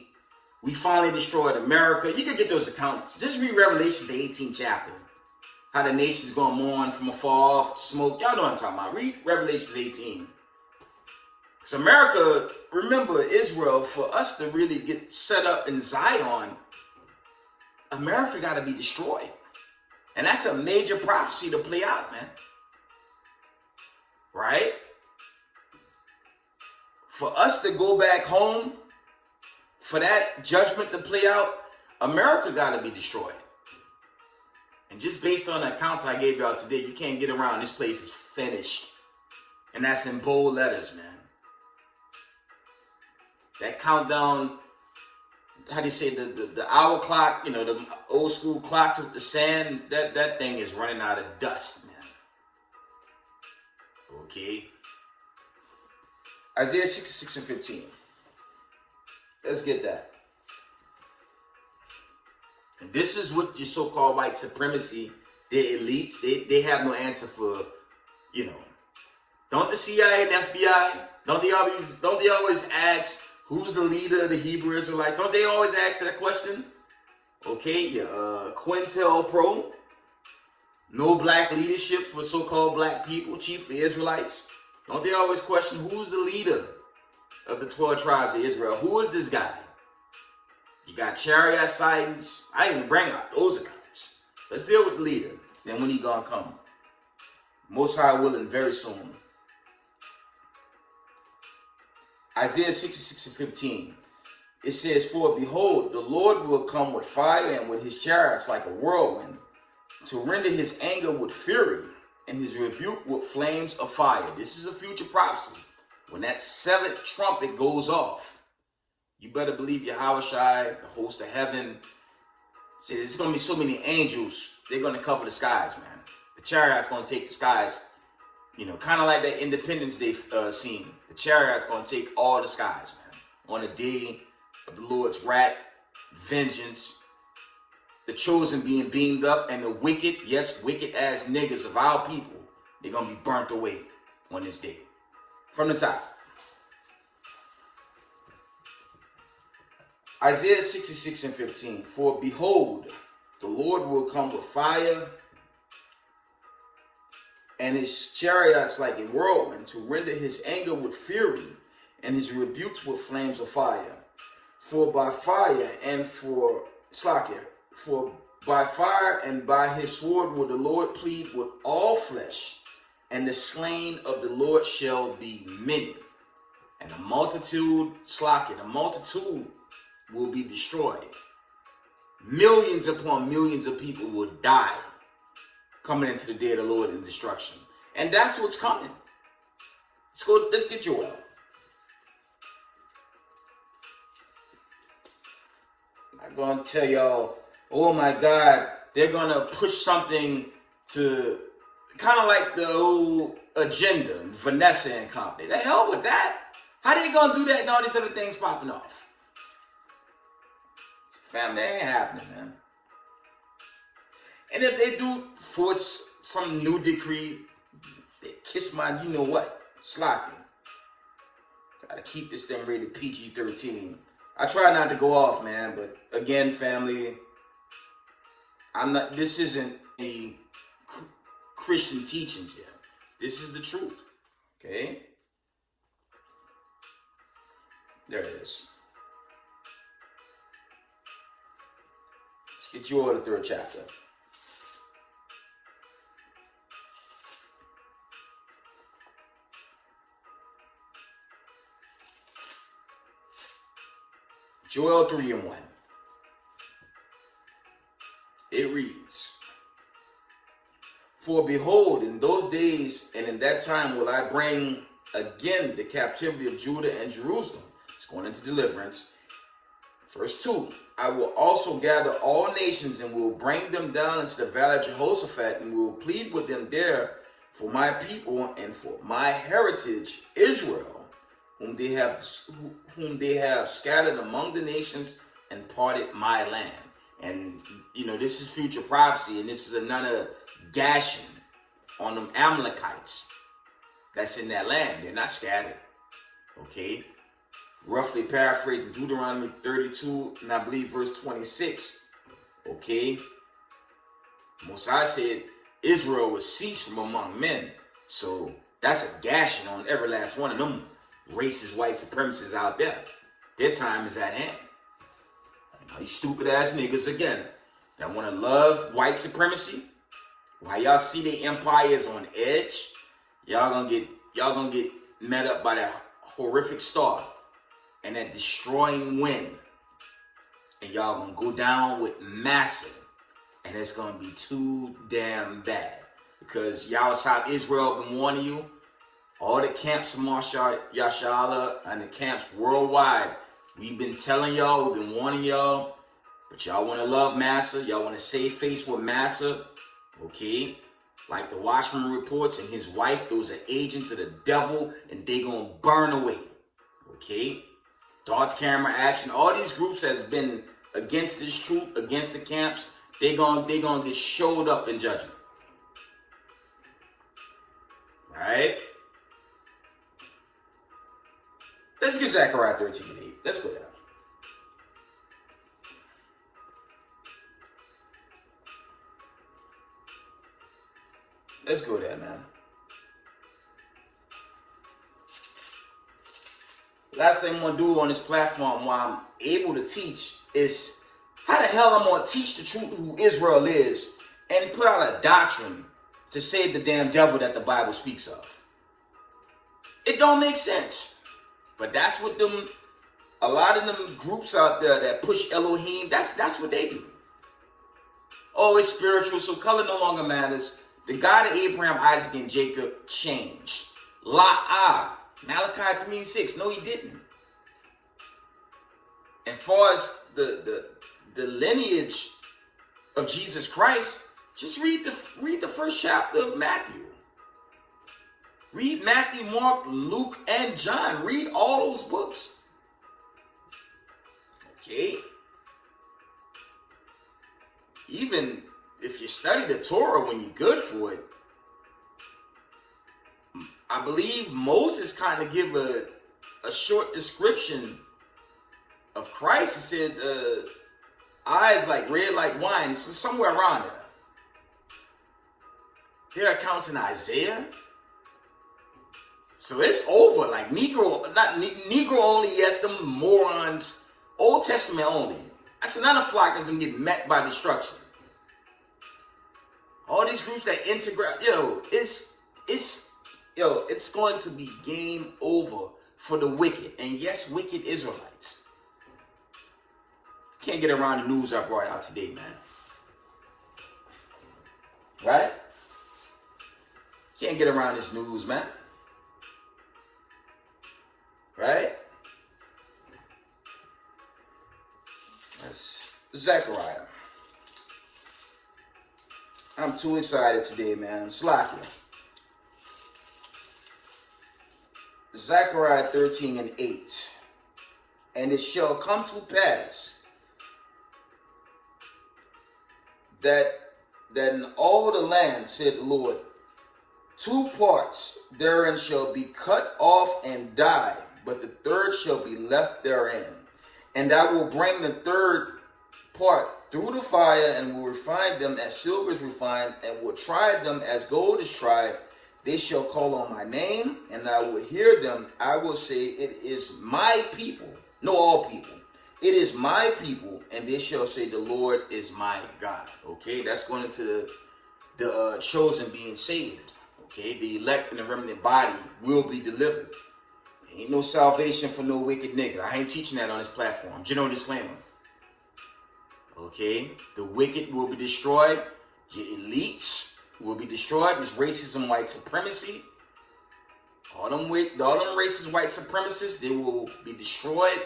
we finally destroyed America. You can get those accounts. Just read Revelations, the 18th chapter. How the nation's going to mourn from afar off, smoke. Y'all know what I'm talking about. Read Revelations 18. Because America, remember Israel, for us to really get set up in Zion, America got to be destroyed. And that's a major prophecy to play out, man. Right? For us to go back home, for that judgment to play out, America got to be destroyed. And just based on the accounts I gave y'all today, you can't get around. This place is finished. And that's in bold letters, man. That countdown, how do you say, the hour clock, you know, the old school clocks with the sand, that thing is running out of dust, man. Okay. Isaiah 66 and 15. Let's get that. And this is what your so-called white supremacy, their elites, they have no answer for, you know. Don't the CIA and FBI, don't they always ask, who's the leader of the Hebrew Israelites? Don't they always ask that question? Okay, COINTELPRO. No black leadership for so-called black people, chiefly Israelites. Don't they always question who's the leader of the 12 tribes of Israel? Who is this guy? You got chariot sightings. I didn't even bring out those accounts. Let's deal with the leader. Then when he gonna come? Most High willing very soon. Isaiah 66 and 15. It says, for behold, the Lord will come with fire and with his chariots like a whirlwind, to render his anger with fury and his rebuke with flames of fire. This is a future prophecy. When that seventh trumpet goes off, you better believe Yahushua, the host of heaven. See, there's going to be so many angels, they're going to cover the skies, man. The chariot's going to take the skies You know, kind of like that Independence Day scene. The chariot's going to take all the skies, man. On the day of the Lord's wrath, vengeance, the chosen being beamed up, and the wicked, yes, wicked ass niggas of our people, they're going to be burnt away on this day. From the top. Isaiah 66:15. For behold, the Lord will come with fire, and his chariots like a whirlwind, to render his anger with fury, and his rebukes with flames of fire. For by fire and for by fire and by his sword will the Lord plead with all flesh, and the slain of the Lord shall be many. And the multitude will be destroyed. Millions upon millions of people will die coming into the day of the Lord in destruction. And that's what's coming. Let's get Joel. I'm going to tell y'all, oh my God, they're going to push something to kind of like the old agenda, Vanessa and company. The hell with that. How they going to do that and all these other things popping off? Fam, that ain't happening, man. And if they do force some new decree, they kiss my, you know what, sloppy. Gotta keep this thing rated PG-13. I try not to go off, man, but again, family, this isn't a Christian teachings here. This is the truth, okay? There it is. Let's get you all the 3rd chapter. Joel 3:1. It reads, For behold, in those days and in that time will I bring again the captivity of Judah and Jerusalem. It's going into deliverance. Verse 2. I will also gather all nations and will bring them down into the valley of Jehoshaphat, and will plead with them there for my people and for my heritage Israel, whom they have scattered among the nations and parted my land. And you know, this is future prophecy, and this is another gashing on them Amalekites that's in that land. They're not scattered. Okay? Roughly paraphrasing Deuteronomy 32, and I believe verse 26. Okay? Mosiah said Israel was ceased from among men. So that's a gashing on every last one of them racist white supremacists out there. Their time is at hand. These stupid ass niggas again that want to love white supremacy. While y'all see the empires on edge, y'all gonna get met up by that horrific star and that destroying wind, and y'all gonna go down with massive, and it's gonna be too damn bad, because y'all South Israel been warning you. All the camps of Marshal Yashala and the camps worldwide, we've been telling y'all, we've been warning y'all, but y'all want to love Massa, y'all want to save face with Massa, okay? Like the Watchman reports and his wife, those are agents of the devil, and they gonna burn away, okay? Darts, Camera, Action, all these groups has been against this truth, against the camps, they gonna get showed up in judgment, right? Let's get Zechariah 13:8. Let's go down. Let's go there, man. Last thing I'm going to do on this platform while I'm able to teach is how the hell I'm going to teach the truth of who Israel is and put out a doctrine to save the damn devil that the Bible speaks of. It don't make sense. But that's what a lot of them groups out there that push Elohim, that's what they do. Oh, it's spiritual, so color no longer matters. The God of Abraham, Isaac, and Jacob changed. La'ah, Malachi 3:6. No, he didn't. And far as the lineage of Jesus Christ, just read the first chapter of Matthew. Read Matthew, Mark, Luke, and John. Read all those books. Okay? Even if you study the Torah when you're good for it, I believe Moses kind of give a short description of Christ. He said, eyes like red like wine. So somewhere around there. There are accounts in Isaiah. So it's over. Like Negro only, yes, them morons. Old Testament only. That's another flock that's gonna get met by destruction. All these groups that integrate, it's going to be game over for the wicked. And yes, wicked Israelites. Can't get around the news I brought out today, man. Right? Can't get around this news, man. Right? That's Zechariah. I'm too excited today, man. Slacking. Zechariah 13:8. And it shall come to pass that in all the land, said the Lord, 2 parts therein shall be cut off and die, but the third shall be left therein. And I will bring the third part through the fire, and will refine them as silver is refined, and will try them as gold is tried. They shall call on my name, and I will hear them. I will say, it is my people. No, all people. It is my people, and they shall say, the Lord is my God. Okay, that's going into the chosen being saved. Okay, the elect and the remnant body will be delivered. Ain't no salvation for no wicked nigga. I ain't teaching that on this platform. General disclaimer. Okay, the wicked will be destroyed. Your elites will be destroyed. This racism, white supremacy. All them racist white supremacists, they will be destroyed.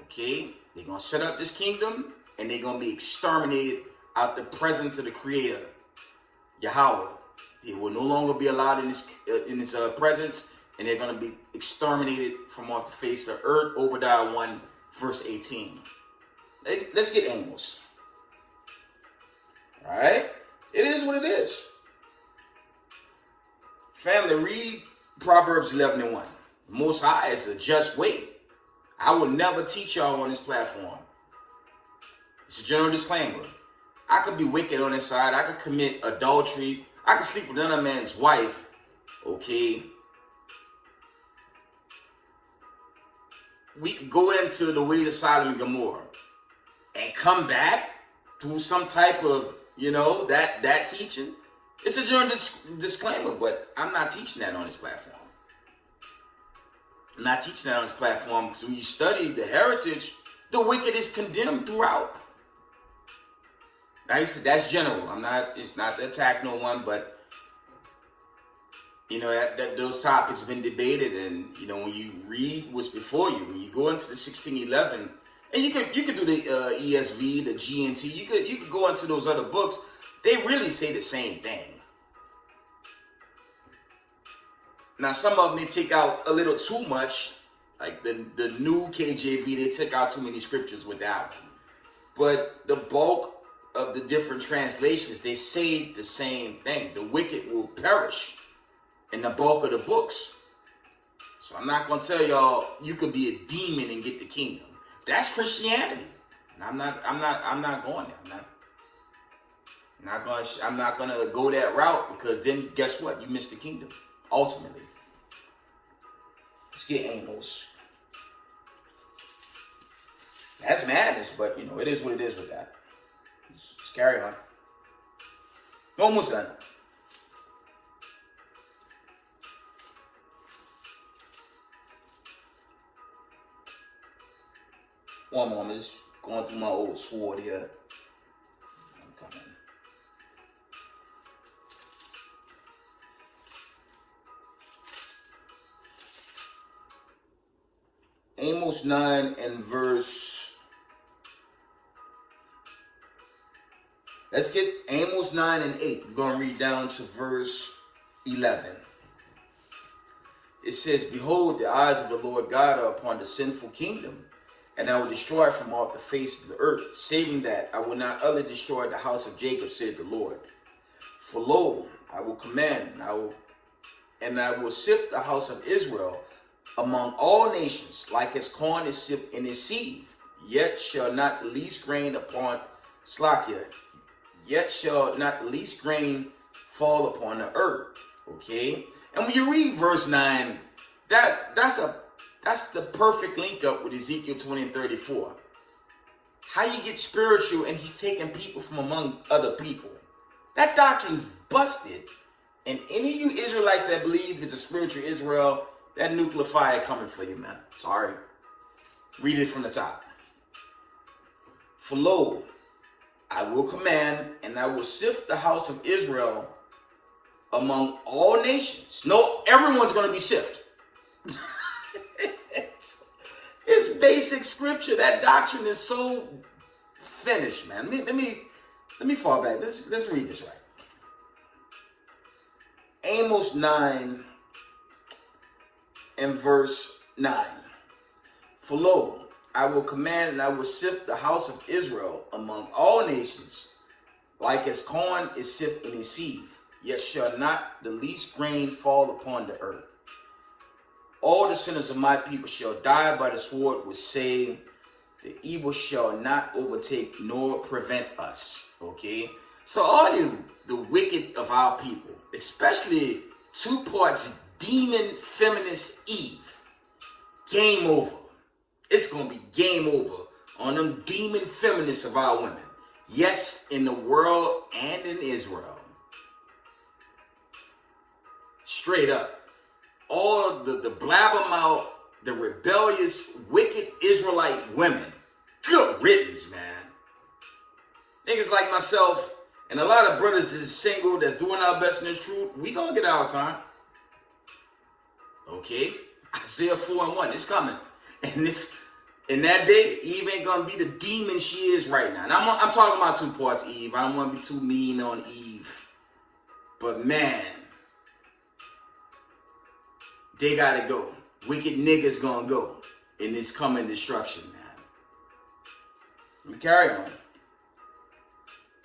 Okay, they're going to set up this kingdom, and they're going to be exterminated out the presence of the Creator, Yahweh. They will no longer be allowed in his presence, and they're going to be exterminated from off the face of the earth. Obadiah 1, verse 18. Let's get Amos. All right? It is what it is. Family, read Proverbs 11:1. Most High is a just way. I will never teach y'all on this platform. It's a general disclaimer. I could be wicked on this side. I could commit adultery. I could sleep with another man's wife. Okay? We could go into the ways of Sodom and Gomorrah and come back through some type of, that teaching. It's a general disclaimer, but I'm not teaching that on this platform. I'm not teaching that on this platform because when you study the heritage, the wicked is condemned throughout. Like I said, that's general. It's not to attack no one, but those topics have been debated, and when you read what's before you, when you go into the 1611, and you could do the ESV, the GNT, you could go into those other books. They really say the same thing. Now, some of them, they take out a little too much. Like the new KJV, they took out too many scriptures with that one. But the bulk of the different translations, they say the same thing. The wicked will perish in the bulk of the books. So I'm not going to tell y'all you could be a demon and get the kingdom. That's Christianity. And I'm not going there. I'm not going to go that route, because then guess what? You miss the kingdom ultimately. Let's get Amos. That's madness, but it is what it is with that. Just carry on. Almost done. One moment, just going through my old sword here. I'm coming. Amos 9 and verse. Let's get Amos 9 and 8. We're going to read down to verse 11. It says, behold, the eyes of the Lord God are upon the sinful kingdom, and I will destroy it from off the face of the earth, saving that I will not utterly destroy the house of Jacob, said the Lord. For lo, I will command, and I will sift the house of Israel among all nations, like as corn is sifted in his sieve. Yet shall not the least grain upon Slakia, yet shall not the least grain fall upon the earth. Okay? And when you read verse 9, that's the perfect link up with Ezekiel 20 and 34. How you get spiritual and he's taking people from among other people. That doctrine's busted. And any of you Israelites that believe it's a spiritual Israel, that nuclear fire coming for you, man. Sorry. Read it from the top. For lo, I will command, and I will sift the house of Israel among all nations. No, everyone's going to be sifted. It's basic scripture. That doctrine is so finished, man. Let me fall back. Let's read this right. Amos 9 and verse 9. For lo, I will command and I will sift the house of Israel among all nations, like as corn is sifted in a sieve, yet shall not the least grain fall upon the earth. All the sinners of my people shall die by the sword, which say, the evil shall not overtake nor prevent us. Okay? So all the wicked of our people, especially 2 parts demon feminist Eve, game over. It's going to be game over on them demon feminists of our women. Yes, in the world and in Israel. Straight up. All the blabbermouth, the rebellious, wicked Israelite women. Good riddance, man. Niggas like myself and a lot of brothers is single that's doing our best in this truth. We gonna get our time. Okay? Isaiah 4 and 1. It's coming. And in that day, Eve ain't gonna be the demon she is right now. And I'm talking about 2 parts Eve. I don't want to be too mean on Eve. But man, they gotta go. Wicked niggas gonna go in this coming destruction, man. Let me carry on.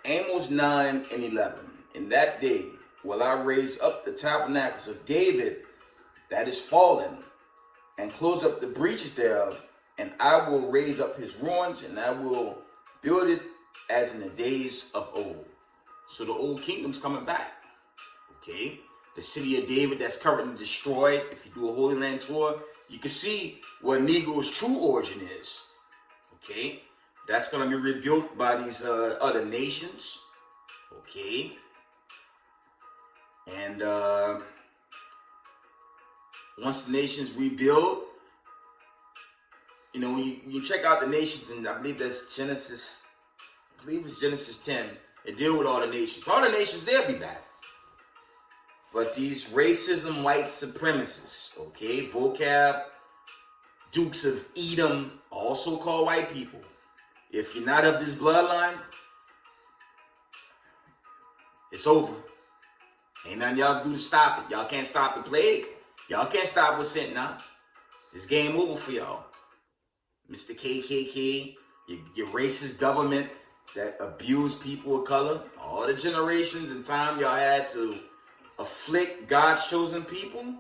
Amos 9 and 11. In that day will I raise up the tabernacles of David that is fallen, and close up the breaches thereof, and I will raise up his ruins, and I will build it as in the days of old. So the old kingdom's coming back. Okay? The city of David that's currently destroyed. If you do a Holy Land tour, you can see what Negro's true origin is. Okay? That's going to be rebuilt by these other nations. Okay? And once the nations rebuild, you know, when you check out the nations, and I believe that's Genesis, I believe it's Genesis 10, they deal with all the nations. All the nations, they'll be back. But these racism, white supremacists, okay, vocab, Dukes of Edom, also called white people. If you're not of this bloodline, it's over. Ain't nothing y'all can do to stop it. Y'all can't stop the plague. Y'all can't stop what's sent now. It's game over for y'all. Mr. KKK, your racist government that abused people of color, all the generations and time y'all had to afflict God's chosen people,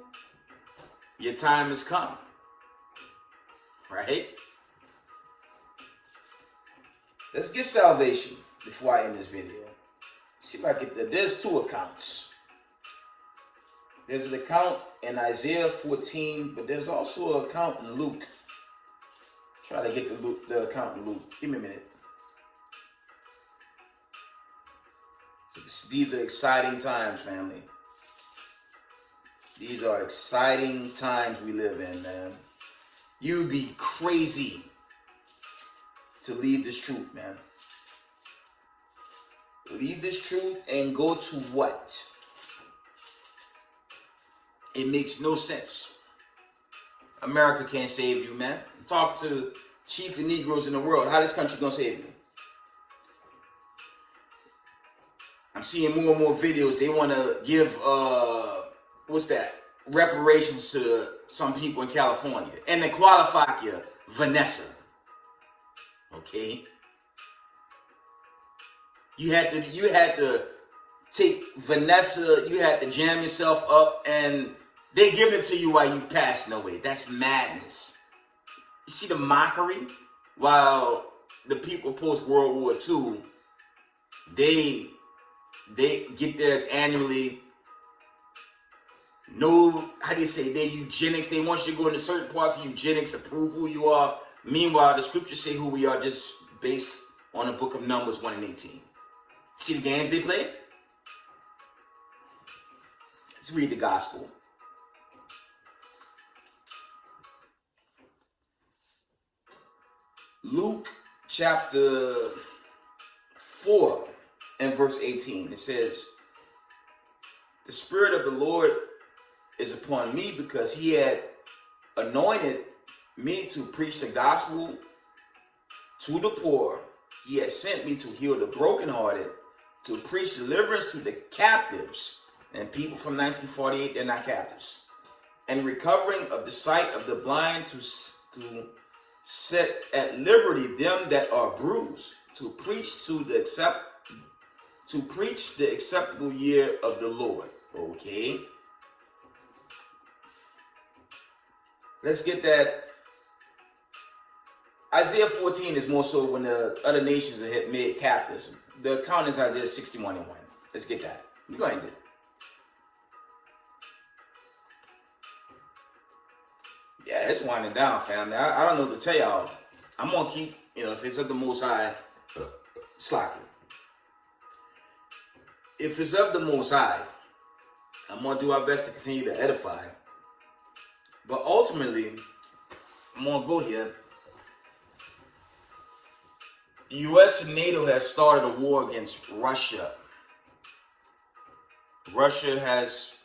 your time has come. Right? Let's get salvation before I end this video. See if I get there. There's 2 accounts. There's an account in Isaiah 14, but there's also an account in Luke. Try to get the account in Luke. Give me a minute. So these are exciting times, family. These are exciting times we live in, man. You'd be crazy to leave this truth, man. Leave this truth and go to what? It makes no sense. America can't save you, man. Talk to chief of Negroes in the world. How this country gonna save you? I'm seeing more and more videos. They want to give, what's that? reparations to some people in California. And to qualify you, Vanessa. Okay? You had to take Vanessa, you had to jam yourself up, and they give it to you while you passing away. That's madness. You see the mockery? While the people post World War II, they get theirs annually. No, how do you say, they're eugenics. They want you to go into certain parts of eugenics to prove who you are. Meanwhile, the scriptures say who we are just based on the book of Numbers 1 and 18. See the games they play? Let's read the gospel. Luke chapter 4 and verse 18. It says, the Spirit of the Lord is upon me because he had anointed me to preach the gospel to the poor. He has sent me to heal the brokenhearted, to preach deliverance to the captives. And people from 1948, they're not captives. And recovering of the sight of the blind, to set at liberty them that are bruised, to preach the acceptable year of the Lord. Okay. Let's get that. Isaiah 14 is more so when the other nations are made captives. The account is Isaiah 61 and 1. Let's get that. You go ahead and do it. Yeah, it's winding down, family. I don't know what to tell y'all. I'm going to keep, if it's of the Most High, slack it. If it's of the Most High, I'm going to do our best to continue to edify. But ultimately, I'm going to go here. The U.S. and Nato has started a war against Russia. Russia has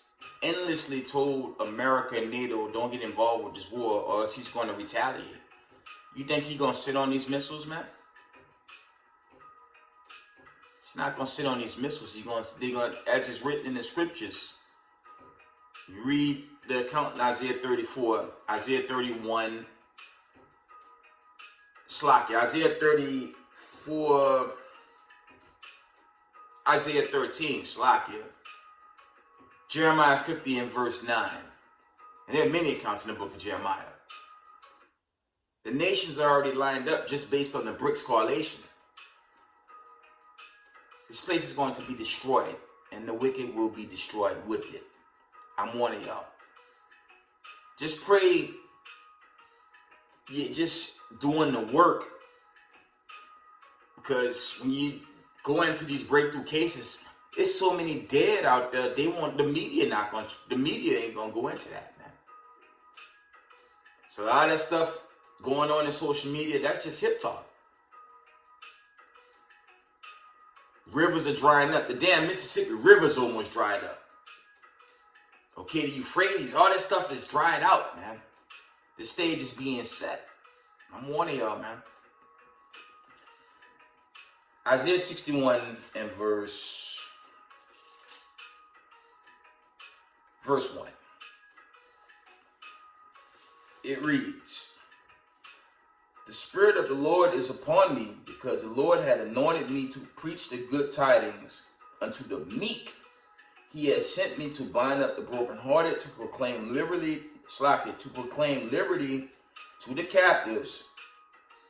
endlessly told America and NATO, don't get involved with this war or else he's going to retaliate. You think he's going to sit on these missiles, man? He's not going to sit on these missiles. They're going to, as is written in the scriptures, you read the account in Isaiah 34, Isaiah 31, Isaiah 34, Isaiah 13, Jeremiah 50 and verse 9. And there are many accounts in the book of Jeremiah. The nations are already lined up just based on the BRICS coalition. This place is going to be destroyed, and the wicked will be destroyed with it. I'm warning y'all. Just pray. You're just doing the work. Because when you go into these breakthrough cases, there's so many dead out there. The media ain't gonna go into that, man. So a lot of that stuff going on in social media, that's just hip talk. Rivers are drying up. The damn Mississippi River's almost dried up. Okay, the Euphrates, all that stuff is dried out, man. The stage is being set. I'm warning y'all, man. Isaiah 61 and verse 1. It reads, the Spirit of the Lord is upon me, because the Lord had anointed me to preach the good tidings unto the meek. He has sent me to bind up the brokenhearted, to proclaim liberty, to the captives,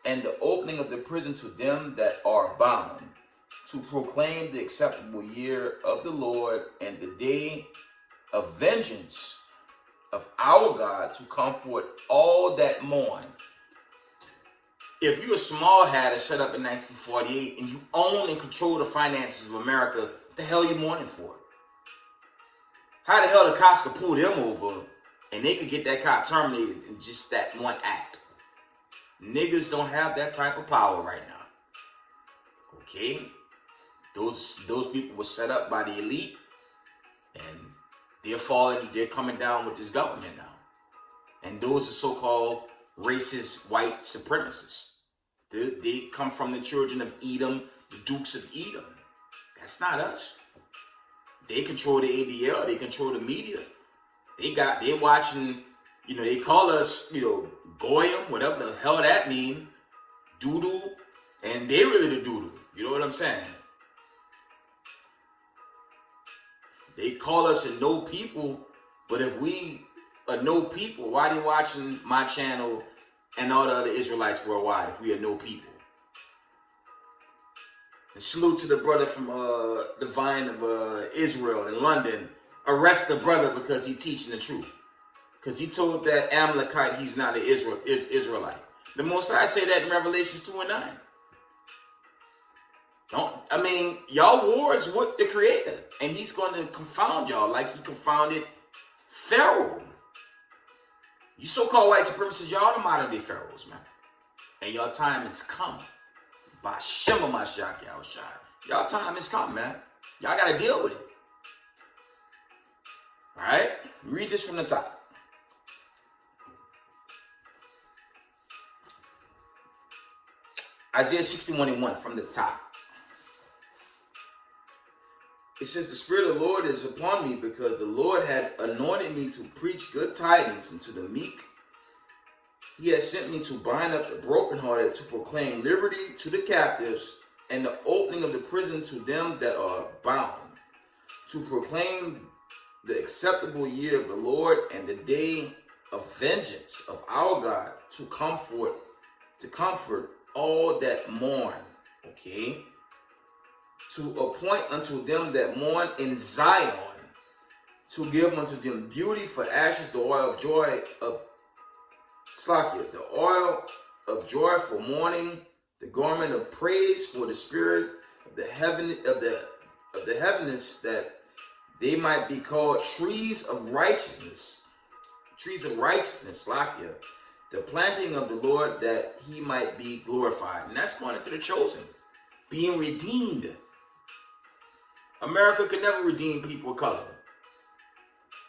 and the opening of the prison to them that are bound, to proclaim the acceptable year of the Lord and the day of vengeance of our God, to comfort all that mourn. If you're a small hatter set up in 1948 and you own and control the finances of America, what the hell are you mourning for? How the hell the cops could pull them over and they could get that cop terminated in just that one act? Niggas don't have that type of power right now. Okay? Those people were set up by the elite, and they're coming down with this government now. And those are so-called racist white supremacists. They come from the children of Edom, the Dukes of Edom. That's not us. They control the ADL, they control the media. They watching, they call us, Goyim, whatever the hell that mean, doodle, and they really the doodle. You know what I'm saying? They call us a no people, but if we are no people, why they watching my channel and all the other Israelites worldwide if we are no people? And salute to the brother from the Vine of Israel in London. Arrest the brother because he's teaching the truth. Because he told that Amalekite he's not an Israelite. The Most High say that in Revelations 2:9. Y'all wars with the Creator. And he's going to confound y'all like he confounded Pharaoh. You so-called white supremacists, y'all the modern day pharaohs, man. And y'all time has come. By Shema Mashiach Yahushua. Y'all time has come, man. Y'all got to deal with it. All right? Read this from the top. Isaiah 61:1 from the top. It says, the Spirit of the Lord is upon me because the Lord had anointed me to preach good tidings unto the meek. He has sent me to bind up the brokenhearted, to proclaim liberty to the captives, and the opening of the prison to them that are bound, to proclaim the acceptable year of the Lord and the day of vengeance of our God, to comfort all that mourn. Okay? To appoint unto them that mourn in Zion, to give unto them beauty for ashes, the oil of joy of Slakia, the oil of joy for mourning, the garment of praise for the spirit of the heaviness, that they might be called trees of righteousness, Slakia, the planting of the Lord, that he might be glorified. And that's going into the chosen, being redeemed. America could never redeem people of color.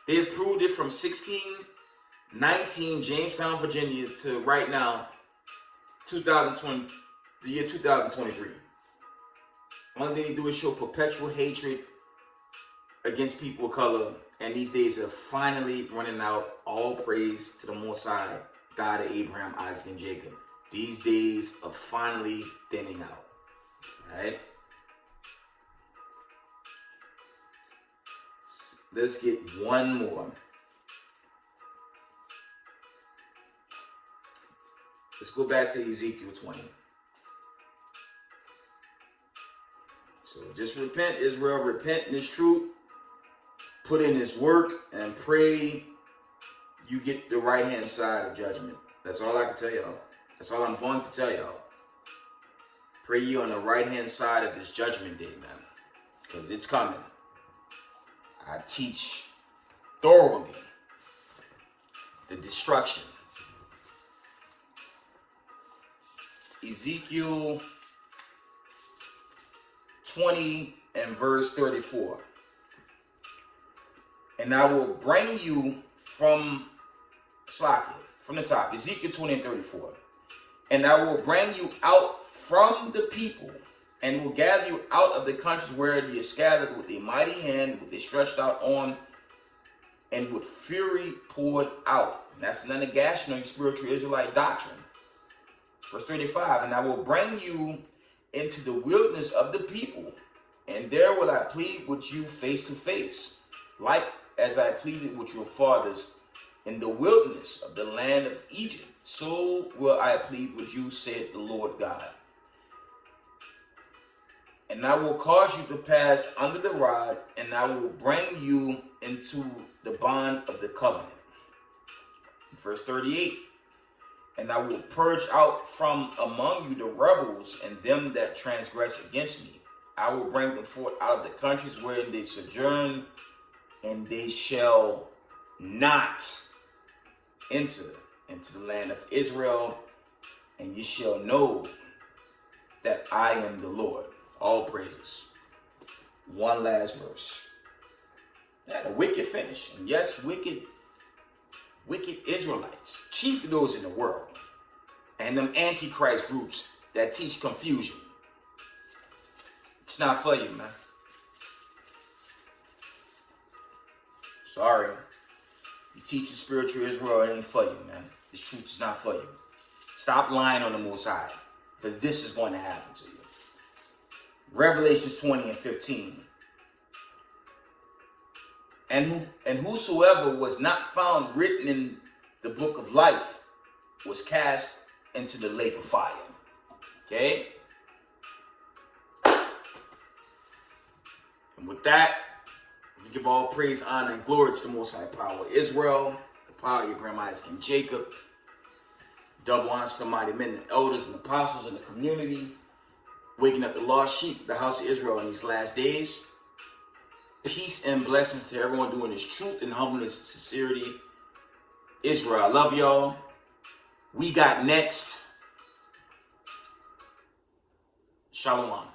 They have proved it from 1619 Jamestown, Virginia, to right now, 2020, the year 2023. Only thing they do is show perpetual hatred against people of color, and these days are finally running out. All praise to the Most High, God of Abraham, Isaac, and Jacob. These days are finally thinning out. All right? Let's get one more. Let's go back to Ezekiel 20. So just repent, Israel. Repent in this truth. Put in this work and pray you get the right-hand side of judgment. That's all I can tell y'all. That's all I'm going to tell y'all. Pray you on the right-hand side of this judgment day, man. Because it's coming. I teach thoroughly the destruction. Ezekiel 20 and verse 34. And I will bring you from the top. Ezekiel 20 and 34. And I will bring you out from the people, and will gather you out of the countries where ye are scattered with a mighty hand, with a stretched out arm, and with fury poured out. And that's none of gashing on your spiritual Israelite doctrine. Verse 35, and I will bring you into the wilderness of the people, and there will I plead with you face to face, like as I pleaded with your fathers in the wilderness of the land of Egypt. So will I plead with you, saith the Lord God. And I will cause you to pass under the rod, and I will bring you into the bond of the covenant. Verse 38. And I will purge out from among you the rebels and them that transgress against me. I will bring them forth out of the countries wherein they sojourn, and they shall not enter into the land of Israel, and ye shall know that I am the Lord. All praises. One last verse. Yeah, the wicked finish. And yes, wicked Israelites, chief of those in the world, and them antichrist groups that teach confusion. It's not for you, man. Sorry. teaching spiritual Israel, it ain't for you, man. This truth is not for you. Stop lying on the Most High, because this is going to happen to you. Revelations 20 and 15. And whosoever was not found written in the book of life was cast into the lake of fire. Okay? And with that, we give all praise, honor, and glory to the Most High power of Israel, the power of your grandma Isaac and Jacob. Double honor to the mighty men, the elders, and apostles in the community, waking up the lost sheep, the house of Israel in these last days. Peace and blessings to everyone doing this truth and humbleness and sincerity. Israel, I love y'all. We got next. Shalom.